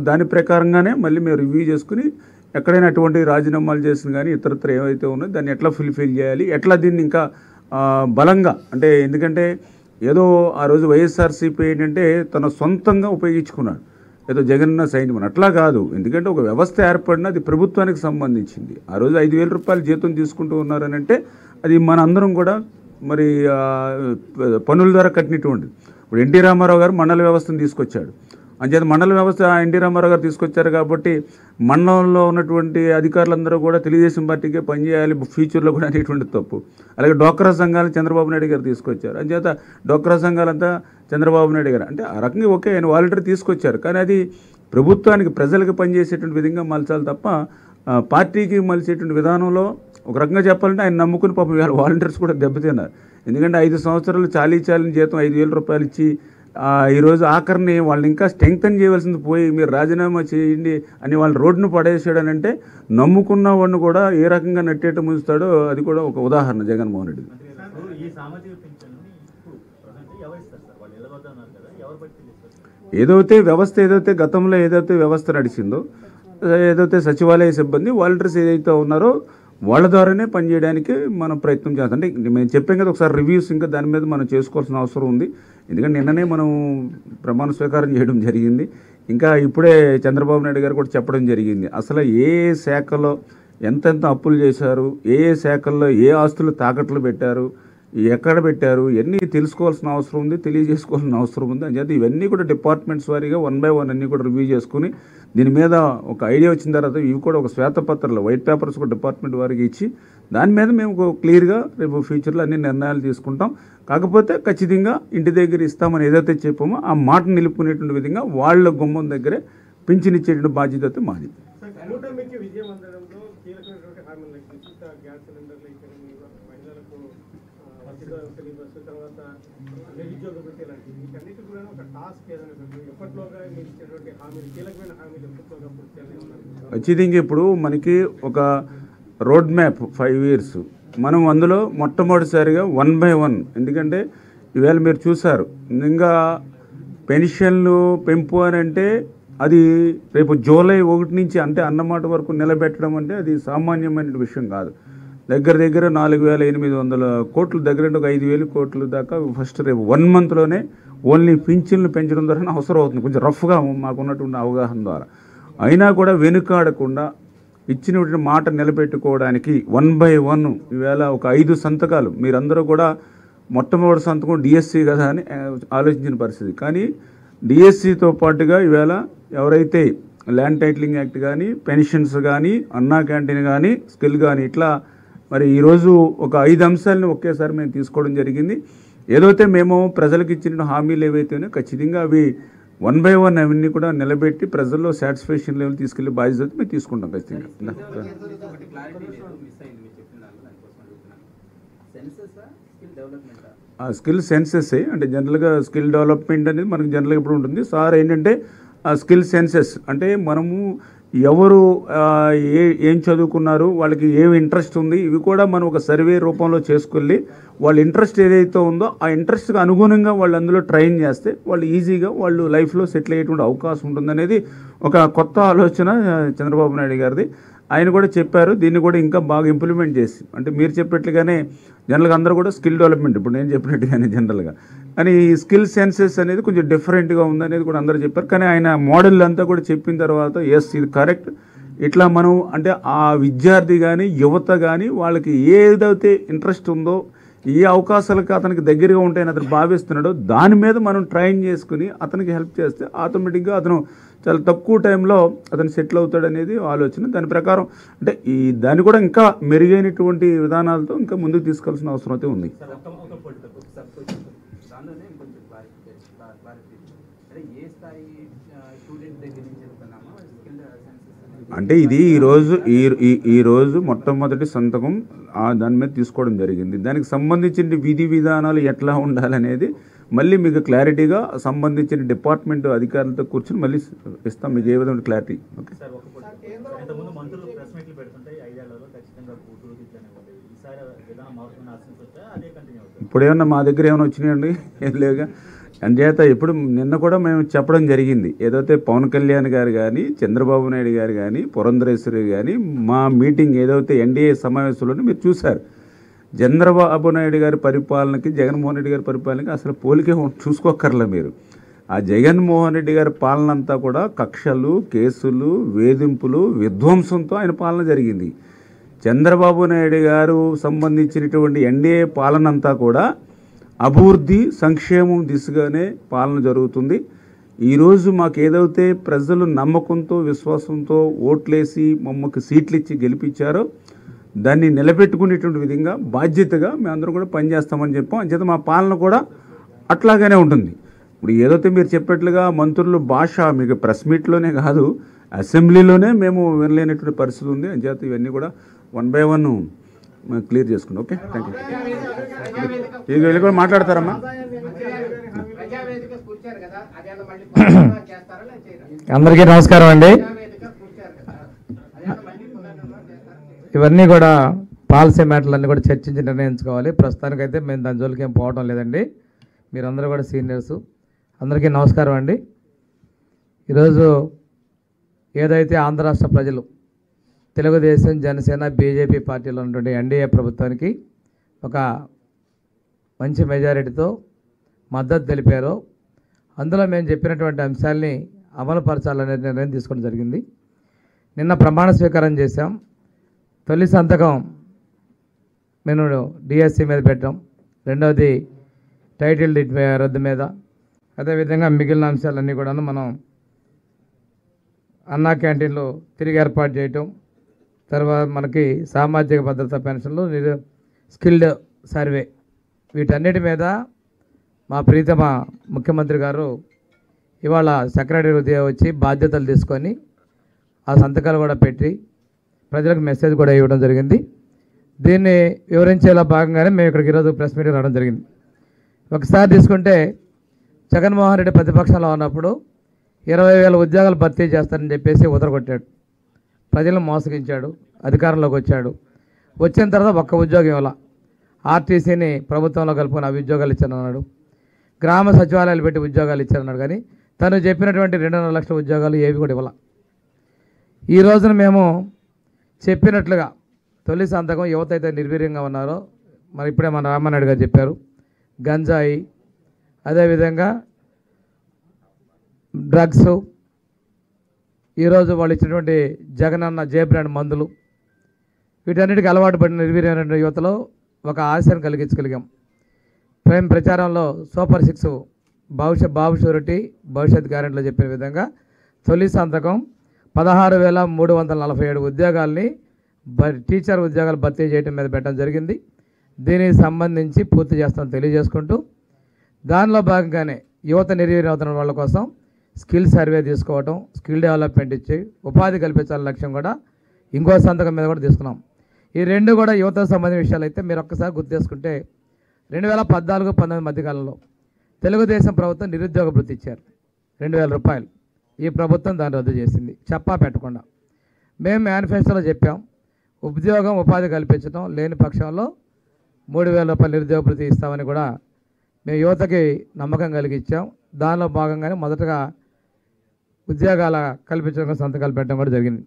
దాని ప్రకారంగానే మళ్ళీ మేము రివ్యూ చేసుకుని ఎక్కడైనా అటువంటి రాజీనామాలు చేసిన కానీ ఇతరత్ర ఏవైతే ఉన్నాయో దాన్ని ఎట్లా ఫుల్ఫిల్ చేయాలి, ఎట్లా దీన్ని ఇంకా బలంగా, అంటే ఎందుకంటే ఏదో ఆ రోజు వైఎస్ఆర్సీపీ ఏంటంటే తన సొంతంగా ఉపయోగించుకున్నాడు, ఏదో జగనన్న సైన్యం అట్లా కాదు. ఎందుకంటే ఒక వ్యవస్థ ఏర్పడిన అది ప్రభుత్వానికి సంబంధించింది. ఆ రోజు 5,000 రూపాయలు జీతం తీసుకుంటూ ఉన్నారని అంటే అది మన అందరం కూడా మరి పనుల ద్వారా కట్టినటువంటిది. ఇప్పుడు ఎన్టీ రామారావు గారు మండల వ్యవస్థను తీసుకొచ్చాడు. అంచేత మండల వ్యవస్థ ఎన్టీ రామారావు గారు తీసుకొచ్చారు కాబట్టి మండలంలో ఉన్నటువంటి అధికారులందరూ కూడా తెలుగుదేశం పార్టీకే పనిచేయాలి ఫ్యూచర్లో కూడా అనేటువంటి తప్పు. అలాగే డోక్రా సంఘాలు చంద్రబాబు నాయుడు గారు తీసుకొచ్చారు. అంచేత డోక్రా సంఘాలంతా చంద్రబాబు నాయుడు గారు, అంటే ఆ రకంగా ఓకే ఆయన వాలంటీర్ తీసుకొచ్చారు, కానీ అది ప్రభుత్వానికి ప్రజలకు పనిచేసేటువంటి విధంగా మలచాలి తప్ప పార్టీకి మలిచేటువంటి విధానంలో ఒక రకంగా చెప్పాలంటే ఆయన నమ్ముకుని పాపం ఇవాళ వాలంటీర్స్ కూడా దెబ్బతిన్నారు. ఎందుకంటే 5 సంవత్సరాలు చాలీ జీతం 5,000 రూపాయలు ఇచ్చి ఈరోజు ఆఖరిని వాళ్ళని ఇంకా స్ట్రెంగ్తన్ చేయవలసింది పోయి మీరు రాజీనామా చేయండి అని వాళ్ళు రోడ్డును పడేసాడని అంటే నమ్ముకున్న వాడిని కూడా ఏ రకంగా నట్టేట ముంచుతాడో అది కూడా ఒక ఉదాహరణ జగన్మోహన్ రెడ్డి. ఏదైతే వ్యవస్థ గతంలో ఏదైతే వ్యవస్థ నడిచిందో, ఏదైతే సచివాలయ సిబ్బంది వాలంటీర్స్ ఏదైతే ఉన్నారో వాళ్ళ ద్వారానే పనిచేయడానికి మనం ప్రయత్నం చేస్తాం. అంటే మేము చెప్పాం కదా ఒకసారి రివ్యూస్ ఇంకా దాని మీద మనం చేసుకోవాల్సిన అవసరం ఉంది. ఎందుకంటే నిన్ననే మనం ప్రమాణ స్వీకారం చేయడం జరిగింది. ఇంకా ఇప్పుడే చంద్రబాబు నాయుడు గారు కూడా చెప్పడం జరిగింది అసలు ఏ శాఖలో ఎంతెంత అప్పులు చేశారు, ఏ శాఖల్లో ఏ ఆస్తులు తాకట్లు పెట్టారు, ఎక్కడ పెట్టారు ఇవన్నీ తెలుసుకోవాల్సిన అవసరం ఉంది, తెలియజేసుకోవాల్సిన అవసరం ఉంది. అని చేత ఇవన్నీ కూడా డిపార్ట్మెంట్స్ వారీగా 1 by 1 అన్నీ కూడా రివ్యూ చేసుకుని దీని మీద ఒక ఐడియా వచ్చిన తర్వాత ఇవి కూడా ఒక శ్వేతపత్రాలు వైట్ పేపర్స్ కూడా డిపార్ట్మెంట్ వారికి ఇచ్చి దాని మీద మేము క్లియర్గా రేపు ఫ్యూచర్లో అన్ని నిర్ణయాలు తీసుకుంటాం. కాకపోతే ఖచ్చితంగా ఇంటి దగ్గర ఇస్తామని ఏదైతే చెప్పామో ఆ మాట నిలుపుకునేటువంటి విధంగా వాళ్ళ గుమ్మం దగ్గరే పింఛన్ ఇచ్చేటువంటి బాధ్యత అయితే మాది. ఖచ్చితంగా ఇప్పుడు మనకి ఒక రోడ్ మ్యాప్ 5 years మనం అందులో మొట్టమొదటిసారిగా 1 by 1 ఎందుకంటే ఈవేళ మీరు చూసారు ఇంకా పెన్షన్లు పెంపు అని అంటే అది రేపు జూలై 1 నుంచి అంటే అన్నమాట వరకు నిలబెట్టడం అంటే అది సామాన్యమైన విషయం కాదు. దగ్గర 4,800 కోట్లు దగ్గర ఒక 5,000 కోట్ల దాకా ఫస్ట్ రేపు 1 monthలోనే ఓన్లీ పింఛన్లు పెంచడం ద్వారా అవసరం అవుతుంది. కొంచెం రఫ్గా మాకున్నటువంటి అవగాహన ద్వారా అయినా కూడా వెనుకాడకుండా ఇచ్చినటువంటి మాట నిలబెట్టుకోవడానికి 1 by 1 ఈవేళ ఒక 5 సంతకాలు మీరందరూ కూడా మొట్టమొదటి సంతకం డిఎస్సి కదా అని ఆలోచించిన పరిస్థితి. కానీ డిఎస్సితో పాటుగా ఈవేళ ఎవరైతే ల్యాండ్ టైటిలింగ్ యాక్ట్ కానీ పెన్షన్స్ కానీ అన్నా క్యాంటీన్ కానీ స్కిల్ కానీ ఇట్లా మరి ఈరోజు ఒక 5 అంశాలను ఒకేసారి మేము తీసుకోవడం జరిగింది. ఏదైతే మేము ప్రజలకు ఇచ్చిన హామీలు ఏవైతేనో ఖచ్చితంగా అవి 1 by 1 అవన్నీ కూడా నిలబెట్టి ప్రజల్లో సాటిస్ఫాక్షన్ లెవెల్ తీసుకెళ్లే బాధ్యత మేము తీసుకుంటాం ఖచ్చితంగా. స్కిల్ సెన్సెస్ అంటే జనరల్గా స్కిల్ డెవలప్మెంట్ అనేది మనకు జనరల్గా ఇప్పుడు ఉంటుంది సార్. ఏంటంటే ఆ స్కిల్ సెన్సెస్ అంటే మనము ఎవరు ఏం చదువుకున్నారు, వాళ్ళకి ఏమి ఇంట్రెస్ట్ ఉంది, ఇవి కూడా మనం ఒక సర్వే రూపంలో చేసుకెళ్ళి వాళ్ళ ఇంట్రెస్ట్ ఏదైతే ఉందో ఆ ఇంట్రెస్ట్కి అనుగుణంగా వాళ్ళు అందులో ట్రైన్ చేస్తే వాళ్ళు ఈజీగా వాళ్ళు లైఫ్లో సెటిల్ అయ్యేటువంటి అవకాశం ఉంటుందనేది ఒక కొత్త ఆలోచన చంద్రబాబు నాయుడు గారిది. ఆయన కూడా చెప్పారు దీన్ని కూడా ఇంకా బాగా ఇంప్లిమెంట్ చేసి అంటే మీరు చెప్పినట్లుగానే జనరల్గా అందరూ కూడా స్కిల్ డెవలప్మెంట్ ఇప్పుడు నేను చెప్పినట్టుగానే జనరల్గా కానీ ఈ స్కిల్ సెన్సెస్ అనేది కొంచెం డిఫరెంట్గా ఉందనేది కూడా అందరూ చెప్పారు. కానీ ఆయన మోడల్ అంతా కూడా చెప్పిన తర్వాత ఎస్ ఇది కరెక్ట్, ఇట్లా మనం అంటే ఆ విద్యార్థి కానీ యువత కానీ వాళ్ళకి ఏదైతే ఇంట్రెస్ట్ ఉందో ఏ అవకాశాలకు అతనికి దగ్గరగా ఉంటాయని అతను భావిస్తున్నాడో దాని మీద మనం ట్రైన్ చేసుకుని అతనికి హెల్ప్ చేస్తే ఆటోమేటిక్గా అతను చాలా తక్కువ టైంలో అతను సెటిల్ అవుతాడనేది ఆలోచన. దాని ప్రకారం అంటే దాన్ని కూడా ఇంకా మెరుగైనటువంటి విధానాలతో ఇంకా ముందుకు తీసుకెళ్లాల్సిన అవసరం అయితే ఉంది. అంటే ఇది ఈరోజు మొట్టమొదటి సంతకం దాని మీద తీసుకోవడం జరిగింది. దానికి సంబంధించిన విధి విధానాలు ఎట్లా ఉండాలనేది మళ్ళీ మీకు క్లారిటీగా సంబంధించిన డిపార్ట్మెంట్ అధికారులతో కూర్చొని మళ్ళీ ఇస్తాం మీకు ఏ విధమైన క్లారిటీ. ఓకే ఇప్పుడు ఏమన్నా మా దగ్గర ఏమైనా వచ్చినాయండి? ఏం లేదుగా. అందుచేత ఇప్పుడు నిన్న కూడా మేము చెప్పడం జరిగింది ఏదైతే పవన్ కళ్యాణ్ గారు కానీ చంద్రబాబు నాయుడు గారు కానీ పురంధరేశ్వరి కానీ మా మీటింగ్ ఏదైతే ఎన్డీఏ సమావేశంలోనే మీరు చూశారు. చంద్రబాబు నాయుడు గారి పరిపాలనకి జగన్మోహన్ రెడ్డి గారి పరిపాలనకి అసలు పోలికే చూసుకోక్కర్లే మీరు. ఆ జగన్మోహన్ రెడ్డి గారి పాలన అంతా కూడా కక్షలు, కేసులు, వేధింపులు, విధ్వంసంతో ఆయన పాలన జరిగింది. చంద్రబాబు నాయుడు గారు సంబంధించినటువంటి ఎన్డీఏ పాలన అంతా కూడా అభివృద్ధి సంక్షేమం దిశగానే పాలన జరుగుతుంది. ఈరోజు మాకు ఏదైతే ప్రజలు నమ్మకంతో విశ్వాసంతో ఓట్లేసి మమ్మల్ని సీట్లు ఇచ్చి గెలిపించారో దాన్ని నిలబెట్టుకునేటువంటి విధంగా బాధ్యతగా మేమందరం కూడా పనిచేస్తామని చెప్పాం. అంచేత మా పాలన కూడా అట్లాగానే ఉంటుంది. ఇప్పుడు ఏదైతే మీరు చెప్పినట్లుగా మంత్రులు భాష మీకు ప్రెస్ మీట్లోనే కాదు అసెంబ్లీలోనే మేము వినలేనటువంటి పరిస్థితి ఉంది. అంచేత ఇవన్నీ కూడా 1 by 1 క్లియర్ చేసుకుంటాం. Okay thank you. ఇది వెళ్ళి కూడా మాట్లాడతారమ్మా. అందరికీ నమస్కారం అండి. ఇవన్నీ కూడా పాలసీ మ్యాటర్లన్నీ కూడా చర్చించి నిర్ణయించుకోవాలి. ప్రస్తుతానికైతే మేము దాని జోలికి ఏం పోవడం లేదండి. మీరందరూ కూడా సీనియర్స్. అందరికీ నమస్కారం అండి. ఈరోజు ఏదైతే ఆంధ్ర రాష్ట్ర ప్రజలు తెలుగుదేశం, జనసేన, బీజేపీ పార్టీలో ఉన్నటువంటి ఎన్డీఏ ప్రభుత్వానికి ఒక మంచి మెజారిటీతో మద్దతు తెలిపారో అందులో మేము చెప్పినటువంటి అంశాలని అమలుపరచాలనే నిర్ణయం తీసుకోవడం జరిగింది. నిన్న ప్రమాణ స్వీకారం చేశాం. తొలి సంతకం మేము డిఎస్సి మీద పెట్టాం. రెండవది టైటిల్ డీడ్ రద్దు మీద, అదేవిధంగా మిగిలిన అంశాలన్నీ కూడాను మనం అన్నా క్యాంటీన్లు తిరిగి ఏర్పాటు చేయటం, తర్వాత మనకి సామాజిక భద్రత పెన్షన్లు, స్కిల్డ్ సర్వే, వీటన్నిటి మీద మా ప్రీతమ ముఖ్యమంత్రి గారు ఇవాళ సెక్రటరీ ఉద్యోగం వచ్చి బాధ్యతలు తీసుకొని ఆ సంతకాలు కూడా పెట్టి ప్రజలకు మెసేజ్ కూడా ఇవ్వడం జరిగింది. దీన్ని వివరించేలా భాగంగానే మేము ఇక్కడికి ఈరోజు ప్రెస్ మీటింగ్ రావడం జరిగింది. ఒకసారి తీసుకుంటే జగన్మోహన్ రెడ్డి ప్రతిపక్షంలో ఉన్నప్పుడు 20,000 ఉద్యోగాలు భర్తీ చేస్తారని చెప్పేసి ఉదరగొట్టాడు, ప్రజలను మోసగించాడు, అధికారంలోకి వచ్చాడు. వచ్చిన తర్వాత ఒక్క ఉద్యోగం ఇవ్వాల, ఆర్టీసీని ప్రభుత్వంలో కలుపుకొని అవి ఉద్యోగాలు ఇచ్చానన్నాడు, గ్రామ సచివాలయాలు పెట్టి ఉద్యోగాలు ఇచ్చారన్నాడు. కానీ తను చెప్పినటువంటి 2.5 లక్షల ఉద్యోగాలు ఏవి కూడా ఇవ్వాల. ఈ రోజున మేము చెప్పినట్లుగా తొలి సంతకం యువత అయితే నిర్వీర్యంగా ఉన్నారో మరి ఇప్పుడే మన రామానాయుడు గారు చెప్పారు, గంజాయి, అదేవిధంగా డ్రగ్స్, ఈరోజు వాళ్ళు ఇచ్చినటువంటి జగనన్న జే బ్రాండ్ మందులు, వీటన్నిటికీ అలవాటు పడిన నిర్వీర్యమైన యువతలో ఒక ఆశను కలిగించగలిగాం. ప్రేమ ప్రచారంలో సూపర్ 6 బాబు షూరిటీ భవిష్యత్ గ్యారెంటీలో చెప్పిన విధంగా తొలి సంతకం 16,347 ఉద్యోగాల్ని టీచర్ ఉద్యోగాలు భర్తీ చేయడం మీద పెట్టడం జరిగింది. దీనికి సంబంధించి పూర్తి చేస్తామని తెలియజేసుకుంటూ, దానిలో భాగంగానే యువత నిర్వీర్యం అవుతున్న వాళ్ళ కోసం స్కిల్ సర్వే తీసుకోవటం, స్కిల్ డెవలప్మెంట్ ఇచ్చి ఉపాధి కల్పించాలని లక్ష్యం కూడా ఇంకో సంతకం మీద కూడా తీసుకున్నాం. ఈ రెండు కూడా యువతకు సంబంధించిన విషయాలు అయితే మీరు ఒక్కసారి గుర్తు చేసుకుంటే 2014-19 మధ్యకాలంలో తెలుగుదేశం ప్రభుత్వం నిరుద్యోగ భృతి ఇచ్చారు 2,000 రూపాయలు. ఈ ప్రభుత్వం దాన్ని రద్దు చేసింది చెప్పా పెట్టకుండా. మేము మేనిఫెస్టోలో చెప్పాం, ఉద్యోగం ఉపాధి కల్పించడం లేని పక్షంలో 3,000 రూపాయలు నిరుద్యోగ భృతి ఇస్తామని కూడా మేము యువతకి నమ్మకం కలిగించాం. దానిలో భాగంగానే మొదటగా ఉద్యోగాల కల్పించడం సంతకాలు పెట్టడం కూడా జరిగింది.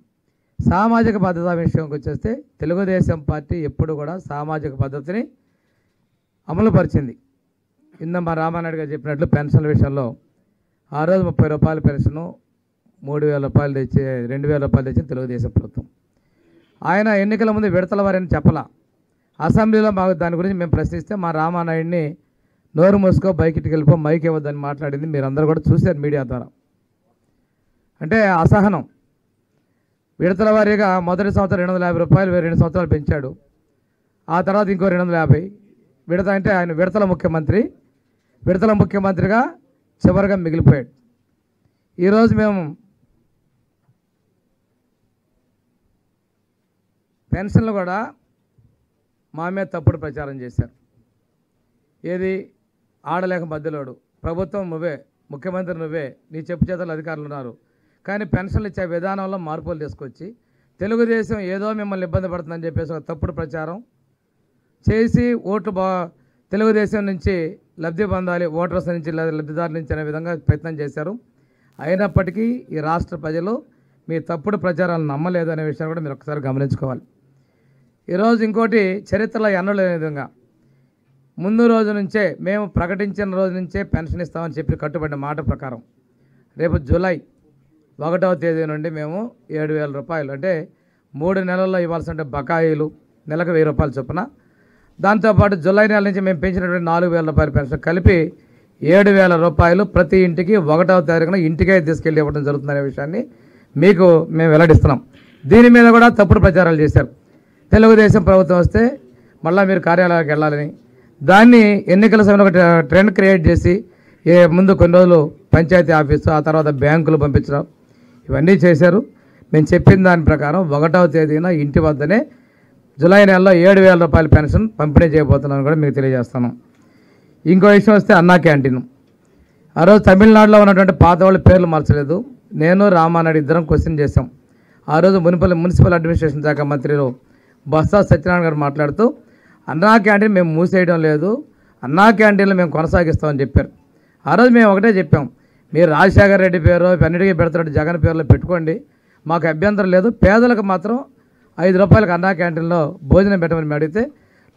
సామాజిక భద్రత విషయంకి వచ్చేస్తే తెలుగుదేశం పార్టీ ఎప్పుడు కూడా సామాజిక భద్రతని అమలుపరిచింది. మా రామానాయుడు గారు చెప్పినట్లు పెన్షన్ల విషయంలో ఆ రోజు 30 రూపాయల పెన్షను 3,000 రూపాయలు తెచ్చి 2,000 రూపాయలు తెచ్చింది తెలుగుదేశం ప్రభుత్వం. ఆయన ఎన్నికల ముందు విడతల వారని చెప్పలా. అసెంబ్లీలో మాకు దాని గురించి మేము ప్రశ్నిస్తే మా రామానాయుడిని నోరు మూసుకో, బయటికి వెళ్ళిపో, మైక్ ఇవ్వద్దని మాట్లాడింది మీరందరూ కూడా చూశారు మీడియా ద్వారా. అంటే అసహనం. విడతల వారీగా మొదటి సంవత్సరం 250 రూపాయలు 2 సంవత్సరాలు పెంచాడు. ఆ తర్వాత ఇంకో 250. విడత అంటే ఆయన విడతల ముఖ్యమంత్రిగా చివరిగా మిగిలిపోయాడు. ఈరోజు మేము పెన్షన్లు కూడా మా మీద తప్పుడు ప్రచారం చేశారు. ఏది ఆడలేక మధ్యలోడు, ప్రభుత్వం నువ్వే, ముఖ్యమంత్రి నువ్వే, నీ చెప్పు చేతలు అధికారులు ఉన్నారు. కానీ పెన్షన్లు ఇచ్చే విధానంలో మార్పులు తీసుకొచ్చి తెలుగుదేశం ఏదో మిమ్మల్ని ఇబ్బంది పడుతుందని చెప్పేసి ఒక తప్పుడు ప్రచారం చేసి ఓట్లు తెలుగుదేశం నుంచి లబ్ధి పొందాలి, ఓటర్స్ నుంచి లబ్ధిదారుల నుంచి అనే విధంగా ప్రయత్నం చేశారు. అయినప్పటికీ ఈ రాష్ట్ర ప్రజలు మీ తప్పుడు ప్రచారాలను నమ్మలేదు అనే విషయాన్ని కూడా మీరు ఒకసారి గమనించుకోవాలి. ఈరోజు ఇంకోటి చరిత్రలో ఎన్నలేని విధంగా ముందు రోజు నుంచే మేము ప్రకటించిన రోజు నుంచే పెన్షన్ ఇస్తామని చెప్పి కట్టుబడిన మాట ప్రకారం రేపు జూలై 1వ తేదీ నుండి మేము 7,000 రూపాయలు అంటే 3 నెలల్లో ఇవ్వాల్సిన బకాయిలు నెలకు 1,000 రూపాయలు చొప్పున, దాంతోపాటు జూలై నెల నుంచి మేము పెంచినటువంటి 4,000 రూపాయల పెన్షన్ కలిపి 7,000 రూపాయలు ప్రతి ఇంటికి 1వ తారీఖున ఇంటికే తీసుకెళ్ళి ఇవ్వడం జరుగుతుందనే విషయాన్ని మీకు మేము వెల్లడిస్తున్నాం. దీని మీద కూడా తప్పుడు ప్రచారాలు చేశారు. తెలుగుదేశం ప్రభుత్వం వస్తే మళ్ళీ మీరు కార్యాలయాలకు వెళ్ళాలని, దాన్ని ఎన్నికల సమయంలో ఒక ట్రెండ్ క్రియేట్ చేసి ముందు కొన్ని రోజులు పంచాయతీ ఆఫీసు, ఆ తర్వాత బ్యాంకులు పంపించడం, ఇవన్నీ చేశారు. మేము చెప్పిన దాని ప్రకారం 1వ తేదీన ఇంటి వద్దనే జూలై నెలలో 7,000 రూపాయల పెన్షన్ పంపిణీ చేయబోతున్నాను కూడా మీకు తెలియజేస్తాను. ఇంకో విషయం వస్తే అన్నా క్యాంటీన్. ఆ రోజు తమిళనాడులో ఉన్నటువంటి పాత వాళ్ళ పేర్లు మార్చలేదు. నేను రామానాయుడు ఇద్దరం క్వశ్చన్ చేశాం. ఆ రోజు మున్సిపల్ అడ్మినిస్ట్రేషన్ శాఖ మంత్రులు బొత్స సత్యనారాయణ గారు మాట్లాడుతూ అన్నా క్యాంటీన్ మేము మూసేయడం లేదు, అన్నా క్యాంటీన్లు మేము కొనసాగిస్తామని చెప్పారు. ఆ రోజు మేము ఒకటే చెప్పాం, మీరు రాజశేఖర రెడ్డి పేరు అన్నిటికీ పెడుతున్నట్టు జగన్ పేరులో పెట్టుకోండి, మాకు అభ్యంతరం లేదు, పేదలకు మాత్రం 5 రూపాయలకు అన్నా క్యాంటీన్లో భోజనం పెట్టమని మేము అడిగితే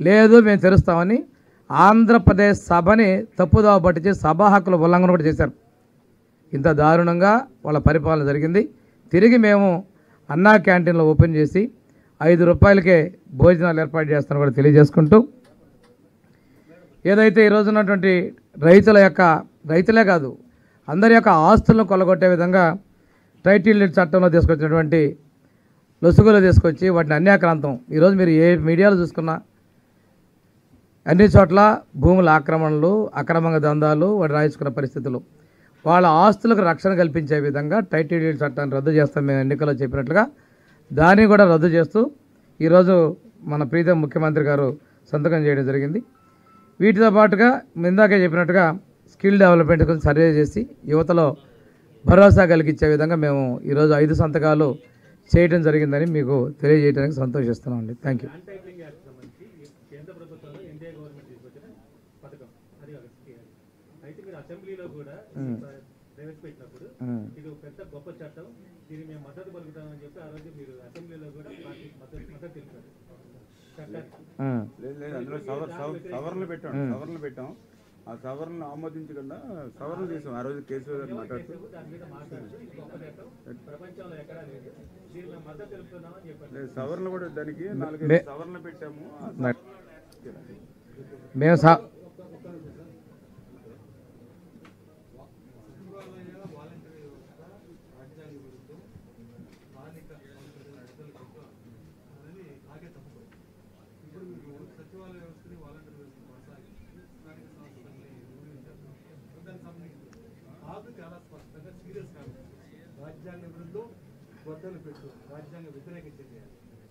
లేదు మేము తెరుస్తామని ఆంధ్రప్రదేశ్ సభని తప్పుదోవ పట్టించి సభా హక్కుల ఉల్లంఘన కూడా చేశారు. ఇంత దారుణంగా వాళ్ళ పరిపాలన జరిగింది. తిరిగి మేము అన్నా క్యాంటీన్లో ఓపెన్ చేసి 5 రూపాయలకే భోజనాలు ఏర్పాటు చేస్తామని కూడా తెలియజేసుకుంటూ, ఏదైతే ఈరోజు ఉన్నటువంటి రైతులే కాదు అందరి యొక్క ఆస్తులను కొల్లగొట్టే విధంగా టైటిల్ డీడ్ చట్టంలో తీసుకొచ్చినటువంటి లొసుగులు తీసుకొచ్చి వాటిని అన్యాక్రాంతం ఈరోజు మీరు ఏ మీడియాలో చూసుకున్నా అన్ని చోట్ల భూముల ఆక్రమణలు అక్రమంగా దందాలు వాటి రాయించుకున్న పరిస్థితులు వాళ్ళ ఆస్తులకు రక్షణ కల్పించే విధంగా టైటిల్ డీడ్ చట్టాన్ని రద్దు చేస్తాం మేము ఎన్నికల్లో చెప్పినట్లుగా దాన్ని కూడా రద్దు చేస్తూ ఈరోజు మన ప్రీతం ముఖ్యమంత్రి గారు సంతకం చేయడం జరిగింది. వీటితో పాటుగా ఇందాకే చెప్పినట్టుగా స్కిల్ డెవలప్మెంట్ గురించి సర్వే చేసి యువతలో భరోసా కలిగించే విధంగా మేము ఈరోజు 5 సంతకాలు చేయడం జరిగిందని మీకు తెలియజేయడానికి సంతోషిస్తున్నాం అండి. Thank you. సవరణలు పెట్టాం ఆ సవరణలు ఆమోదించకుండా సవరణలు చేసాం. ఆ రోజు కేసీఆర్ గారు మాట్లాడుతూ సవరణలు కూడా దానికి 4 సవరణలు పెట్టాము. మేము చాలా స్పష్టంగా సీరియస్ కాదు. రాజ్యాంగ విరుద్ధం, గొడ్డలు పెట్టు, రాజ్యాంగ వ్యతిరేక చర్య.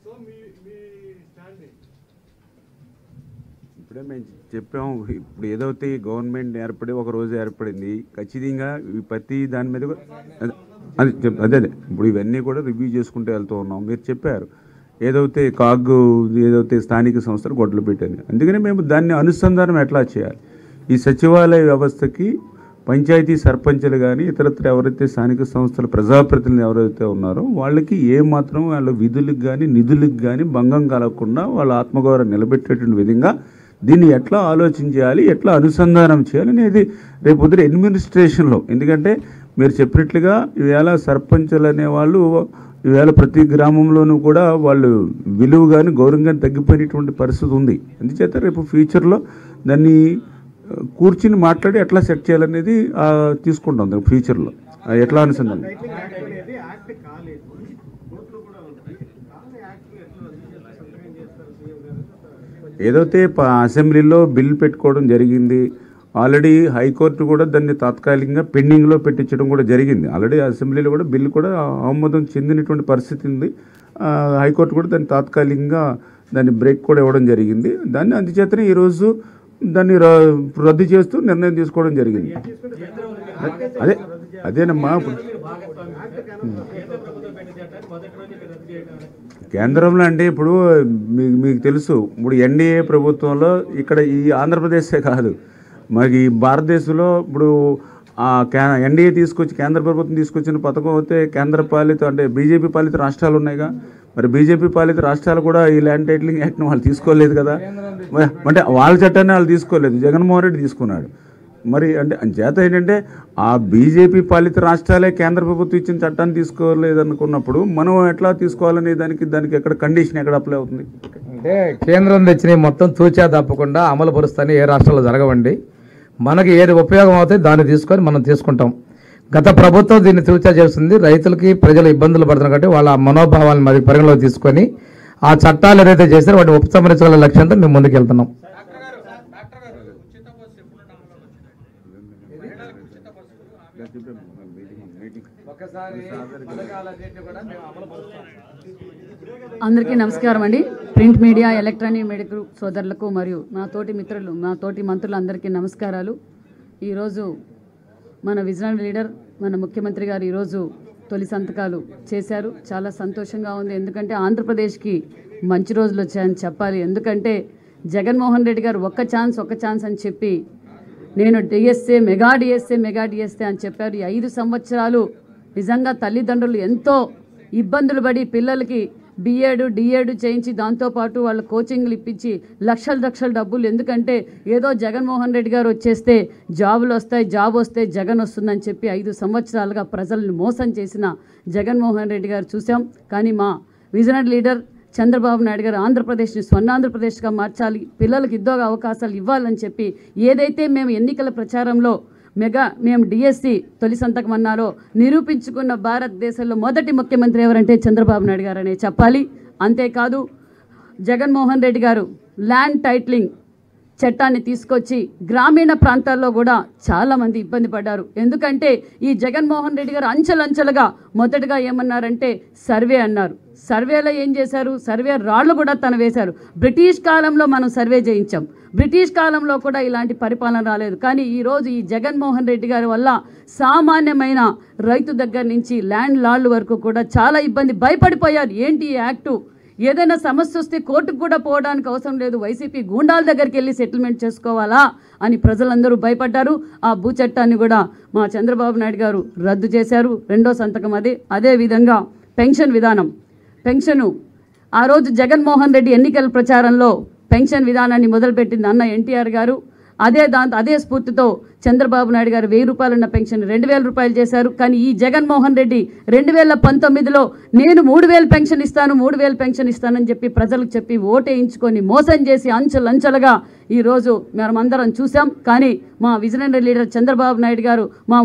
సో మీ స్టాండ్ ఇప్పుడే మేము చెప్పాము. ఇప్పుడు ఏదైతే గవర్నమెంట్ ఏర్పడి ఒక రోజు ఏర్పడింది ఖచ్చితంగా ప్రతి దాని మీద అదే ఇప్పుడు ఇవన్నీ కూడా రివ్యూ చేసుకుంటూ వెళ్తూ ఉన్నాం. మీరు చెప్పారు ఏదైతే స్థానిక సంస్థలు గొడ్డలు పెట్టాను. అందుకని మేము దాన్ని అనుసంధానం ఎట్లా చేయాలి, ఈ సచివాలయ వ్యవస్థకి పంచాయతీ సర్పంచులు కానీ ఇతరత్ర ఎవరైతే స్థానిక సంస్థల ప్రజాప్రతినిధులు ఎవరైతే ఉన్నారో వాళ్ళకి ఏమాత్రం వాళ్ళ విధులకు కానీ నిధులకు కానీ భంగం కలగకుండా వాళ్ళ ఆత్మగౌరవం నిలబెట్టేటువంటి విధంగా దీన్ని ఎట్లా ఆలోచన చేయాలి, ఎట్లా అనుసంధానం చేయాలి అనేది రేపు పొద్దున అడ్మినిస్ట్రేషన్లో. ఎందుకంటే మీరు చెప్పినట్లుగా ఈవేళ సర్పంచులు అనేవాళ్ళు ఈవేళ ప్రతి గ్రామంలోనూ కూడా వాళ్ళు విలువ కానీ గౌరవం కానీ తగ్గిపోయినటువంటి పరిస్థితి ఉంది. అందుచేత రేపు ఫ్యూచర్లో దాన్ని కూర్చుని మాట్లాడి ఎట్లా సెట్ చేయాలనేది తీసుకుంటాం ఫ్యూచర్లో ఎట్లా అనుసంధానం. ఏదైతే అసెంబ్లీలో బిల్ పెట్టుకోవడం జరిగింది, ఆల్రెడీ హైకోర్టు కూడా దాన్ని తాత్కాలికంగా పెండింగ్లో పెట్టించడం కూడా జరిగింది. ఆల్రెడీ అసెంబ్లీలో కూడా బిల్లు కూడా ఆమోదం చెందినటువంటి పరిస్థితి ఉంది. హైకోర్టు కూడా దాన్ని తాత్కాలికంగా దాన్ని బ్రేక్ కూడా ఇవ్వడం జరిగింది. దాన్ని అందుచేతనే ఈరోజు దాన్ని రద్దు చేస్తూ నిర్ణయం తీసుకోవడం జరిగింది. అదేనమ్మా కేంద్రంలో అంటే ఇప్పుడు మీకు తెలుసు, ఇప్పుడు ఎన్డీఏ ప్రభుత్వంలో ఇక్కడ ఈ ఆంధ్రప్రదేశే కాదు మనకి భారతదేశంలో ఇప్పుడు ఎన్డీఏ కేంద్ర ప్రభుత్వం తీసుకొచ్చిన పథకం అయితే కేంద్ర పాలిత అంటే బీజేపీ పాలిత రాష్ట్రాలు ఉన్నాయిగా. మరి బీజేపీ పాలిత రాష్ట్రాలు కూడా ఈ ల్యాండ్ టైటిలింగ్ యాక్ట్ని వాళ్ళు తీసుకోలేదు కదా. అంటే వాళ్ళ చట్టాన్ని వాళ్ళు తీసుకోలేదు, జగన్మోహన్ రెడ్డి తీసుకున్నాడు. మరి అంటే చేత ఏంటంటే ఆ బీజేపీ పాలిత రాష్ట్రాలే కేంద్ర ప్రభుత్వం ఇచ్చిన చట్టాన్ని తీసుకోలేదు అనుకున్నప్పుడు మనం ఎట్లా తీసుకోవాలనే దానికి ఎక్కడ కండిషన్ ఎక్కడ అప్లై అవుతుంది అంటే కేంద్రం తెచ్చినవి మొత్తం తూచా తప్పకుండా అమలు పరుస్తానే ఏ రాష్ట్రాల్లో జరగవండి. మనకి ఏది ఉపయోగం అవుతాయి దాన్ని తీసుకొని మనం తీసుకుంటాం. గత ప్రభుత్వం దీన్ని తూచా చేస్తుంది, రైతులకి ప్రజలు ఇబ్బందులు పడుతున్నారు కాబట్టి వాళ్ళ మనోభావాలను మరి పరిగణలోకి తీసుకొని ఆ చట్టాలు ఏదైతే చేశారో వాటిని ఉపసంహరించగల లక్ష్యంతో మేము ముందుకు వెళ్తున్నాం. అందరికీ నమస్కారం అండి. ప్రింట్ మీడియా, ఎలక్ట్రానిక్ మీడియా సోదరులకు మరియు నా తోటి మంత్రులు అందరికీ నమస్కారాలు. ఈరోజు మన విజనరీ లీడర్ మన ముఖ్యమంత్రి గారు ఈరోజు తొలి సంతకాలు చేశారు. చాలా సంతోషంగా ఉంది. ఎందుకంటే ఆంధ్రప్రదేశ్కి మంచి రోజులు వచ్చాయని చెప్పాలి. ఎందుకంటే జగన్మోహన్ రెడ్డి గారు ఒక్క ఛాన్స్ అని చెప్పి నేను డిఎస్ఏ మెగా డిఎస్ఏ అని చెప్పారు. ఈ 5 సంవత్సరాలు నిజంగా తల్లిదండ్రులు ఎంతో ఇబ్బందులు పడి పిల్లలకి డిఏడ్ చేయించి దాంతోపాటు వాళ్ళ కోచింగ్లు ఇప్పించి లక్షల డబ్బులు. ఎందుకంటే ఏదో జగన్మోహన్ రెడ్డి గారు వచ్చేస్తే జాబ్ వస్తే జగన్ వస్తుందని చెప్పి 5 సంవత్సరాలుగా ప్రజలను మోసం చేసిన జగన్మోహన్ రెడ్డి గారు చూసాం. కానీ మా విజనరీ లీడర్ చంద్రబాబు నాయుడు గారు ఆంధ్రప్రదేశ్ని స్వర్ణాంధ్రప్రదేశ్గా మార్చాలి, పిల్లలకు ఉద్యోగ అవకాశాలు ఇవ్వాలని చెప్పి ఏదైతే మేము ఎన్నికల ప్రచారంలో మేము డిఎస్సి తొలి సంతకం అన్నారో నిరూపించుకున్న భారతదేశంలో మొదటి ముఖ్యమంత్రి ఎవరంటే చంద్రబాబు నాయుడు గారు అనే చెప్పాలి. అంతేకాదు జగన్మోహన్ రెడ్డి గారు ల్యాండ్ టైటిలింగ్ చట్టాన్ని తీసుకొచ్చి గ్రామీణ ప్రాంతాల్లో కూడా చాలామంది ఇబ్బంది పడ్డారు. ఎందుకంటే ఈ జగన్మోహన్ రెడ్డి గారు అంచెలంచెలుగా మొదటగా ఏమన్నారంటే సర్వే అన్నారు. సర్వేలో ఏం చేశారు, సర్వే రాళ్ళు కూడా తను వేశారు. బ్రిటిష్ కాలంలో మనం సర్వే చేయించాం, బ్రిటిష్ కాలంలో కూడా ఇలాంటి పరిపాలన రాలేదు. కానీ ఈరోజు ఈ జగన్మోహన్ రెడ్డి గారి వల్ల సామాన్యమైన రైతు దగ్గర నుంచి ల్యాండ్ లార్డ్ వరకు కూడా చాలా ఇబ్బంది భయపడిపోయారు. ఏంటి ఈ యాక్టు, ఏదైనా సమస్య వస్తే కోర్టుకు కూడా పోవడానికి అవసరం లేదు, వైసీపీ గూండాల దగ్గరికి వెళ్ళి సెటిల్మెంట్ చేసుకోవాలా అని ప్రజలందరూ భయపడ్డారు. ఆ భూ చట్టాన్ని కూడా మా చంద్రబాబు నాయుడు గారు రద్దు చేశారు. రెండో సంతకం అదేవిధంగా పెన్షన్ విధానం, పెన్షను ఆ రోజు జగన్మోహన్ రెడ్డి ఎన్నికల ప్రచారంలో పెన్షన్ విధానాన్ని మొదలుపెట్టింది అన్న ఎన్టీఆర్ గారు. అదే స్ఫూర్తితో చంద్రబాబు నాయుడు గారు 1000 రూపాయలున్న పెన్షన్ 2000 రూపాయలు చేశారు. కానీ ఈ జగన్మోహన్ రెడ్డి 2019లో నేను 3000 పెన్షన్ ఇస్తాను 3000 పెన్షన్ ఇస్తానని చెప్పి ప్రజలకు చెప్పి ఓటేయించుకొని మోసం చేసి అంచెలంచెలుగా ఈరోజు మనమందరం చూసాం. కానీ మా విజనరీ లీడర్ చంద్రబాబు నాయుడు గారు, మన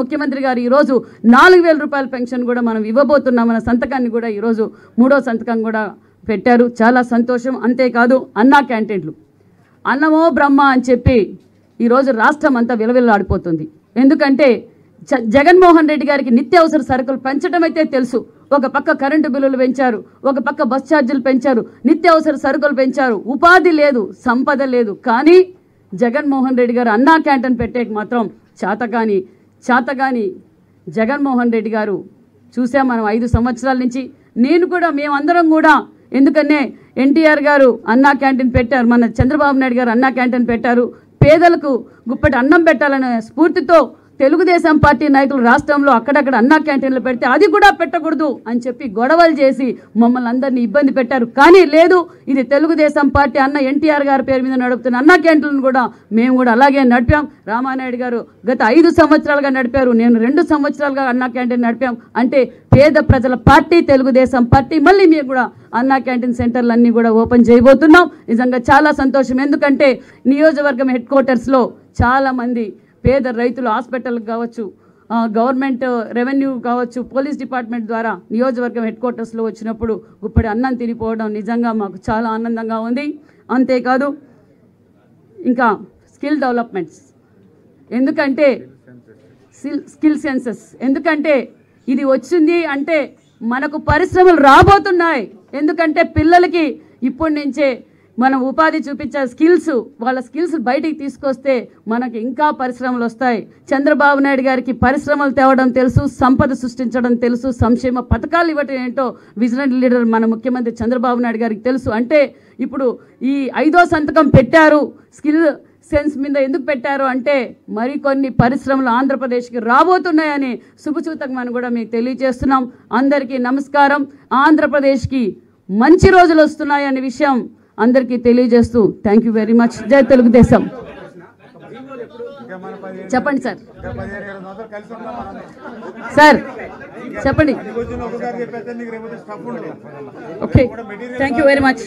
ముఖ్యమంత్రి గారు ఈరోజు 4000 రూపాయల పెన్షన్ కూడా మనం ఇవ్వబోతున్నాం. మన సంతకాన్ని కూడా ఈరోజు 3వ సంతకం కూడా పెట్టారు. చాలా సంతోషం. అంతేకాదు అన్నా క్యాంటీన్లు, అన్నమో బ్రహ్మ అని చెప్పి ఈరోజు రాష్ట్రం అంతా విలవిల్లాడిపోతుంది. ఎందుకంటే జగన్మోహన్ రెడ్డి గారికి నిత్యావసర సరుకులు పెంచడం అయితే తెలుసు. ఒక పక్క కరెంటు బిల్లులు పెంచారు, ఒక పక్క బస్ ఛార్జీలు పెంచారు, నిత్యావసర సరుకులు పెంచారు, ఉపాధి లేదు, సంపద లేదు. కానీ జగన్మోహన్ రెడ్డి గారు అన్నా క్యాంటీన్ పెట్టేకి మాత్రం చాతగాని జగన్మోహన్ రెడ్డి గారు చూసాం మనం 5 సంవత్సరాల నుంచి. మేమందరం కూడా ఎందుకనే ఎన్టీఆర్ గారు అన్నా క్యాంటీన్ పెట్టారు, మన చంద్రబాబు నాయుడు గారు అన్నా క్యాంటీన్ పెట్టారు. పేదలకు గుప్పటి అన్నం పెట్టాలనే స్ఫూర్తితో తెలుగుదేశం పార్టీ నాయకులు రాష్ట్రంలో అక్కడక్కడ అన్నా క్యాంటీన్లు పెడితే అది కూడా పెట్టకూడదు అని చెప్పి గొడవలు చేసి మమ్మల్ని అందరినీ ఇబ్బంది పెట్టారు. కానీ లేదు, ఇది తెలుగుదేశం పార్టీ అన్న ఎన్టీఆర్ గారి పేరు మీద నడుపుతున్న అన్నా క్యాంటీన్లను కూడా మేము కూడా అలాగే నడిపాం. రామానాయుడు గారు గత 5 సంవత్సరాలుగా నడిపారు, నేను 2 సంవత్సరాలుగా అన్నా క్యాంటీన్ నడిపాం. అంటే పేద ప్రజల పార్టీ తెలుగుదేశం పార్టీ. మళ్ళీ మేము కూడా అన్నా క్యాంటీన్ సెంటర్లు అన్నీ కూడా ఓపెన్ చేయబోతున్నాం. నిజంగా చాలా సంతోషం. ఎందుకంటే నియోజకవర్గం హెడ్ క్వార్టర్స్లో చాలామంది పేద రైతులు హాస్పిటల్కి కావచ్చు, గవర్నమెంట్ రెవెన్యూ కావచ్చు, పోలీస్ డిపార్ట్మెంట్ ద్వారా నియోజకవర్గం హెడ్ క్వార్టర్స్లో వచ్చినప్పుడు గుప్పడి అన్నం తినిపోవడం నిజంగా మాకు చాలా ఆనందంగా ఉంది. అంతేకాదు ఇంకా స్కిల్ డెవలప్మెంట్స్, ఎందుకంటే స్కిల్ సెన్సెస్, ఎందుకంటే ఇది వచ్చింది అంటే మనకు పరిశ్రమలు రాబోతున్నాయి. ఎందుకంటే పిల్లలకి ఇప్పటి నుంచే మనం ఉపాధి చూపించే వాళ్ళ స్కిల్స్ బయటికి తీసుకొస్తే మనకి ఇంకా పరిశ్రమలు వస్తాయి. చంద్రబాబు నాయుడు గారికి పరిశ్రమలు తేవడం తెలుసు, సంపద సృష్టించడం తెలుసు, సంక్షేమ పథకాలు ఇవ్వటం ఏంటో విజనరీ లీడర్ మన ముఖ్యమంత్రి చంద్రబాబు నాయుడు గారికి తెలుసు. అంటే ఇప్పుడు ఈ 5వ సంతకం పెట్టారు, స్కిల్ సెన్స్ మీద ఎందుకు పెట్టారు అంటే మరికొన్ని పరిశ్రమలు ఆంధ్రప్రదేశ్కి రాబోతున్నాయని శుభసూచకం అని కూడా మీకు తెలియజేస్తున్నాం. అందరికీ నమస్కారం. ఆంధ్రప్రదేశ్కి మంచి రోజులు వస్తున్నాయనే విషయం అందరికీ తెలియజేస్తూ థ్యాంక్ యూ వెరీ మచ్. జై తెలుగుదేశం. చెప్పండి సార్. సార్ చెప్పండి. Okay, thank you very much.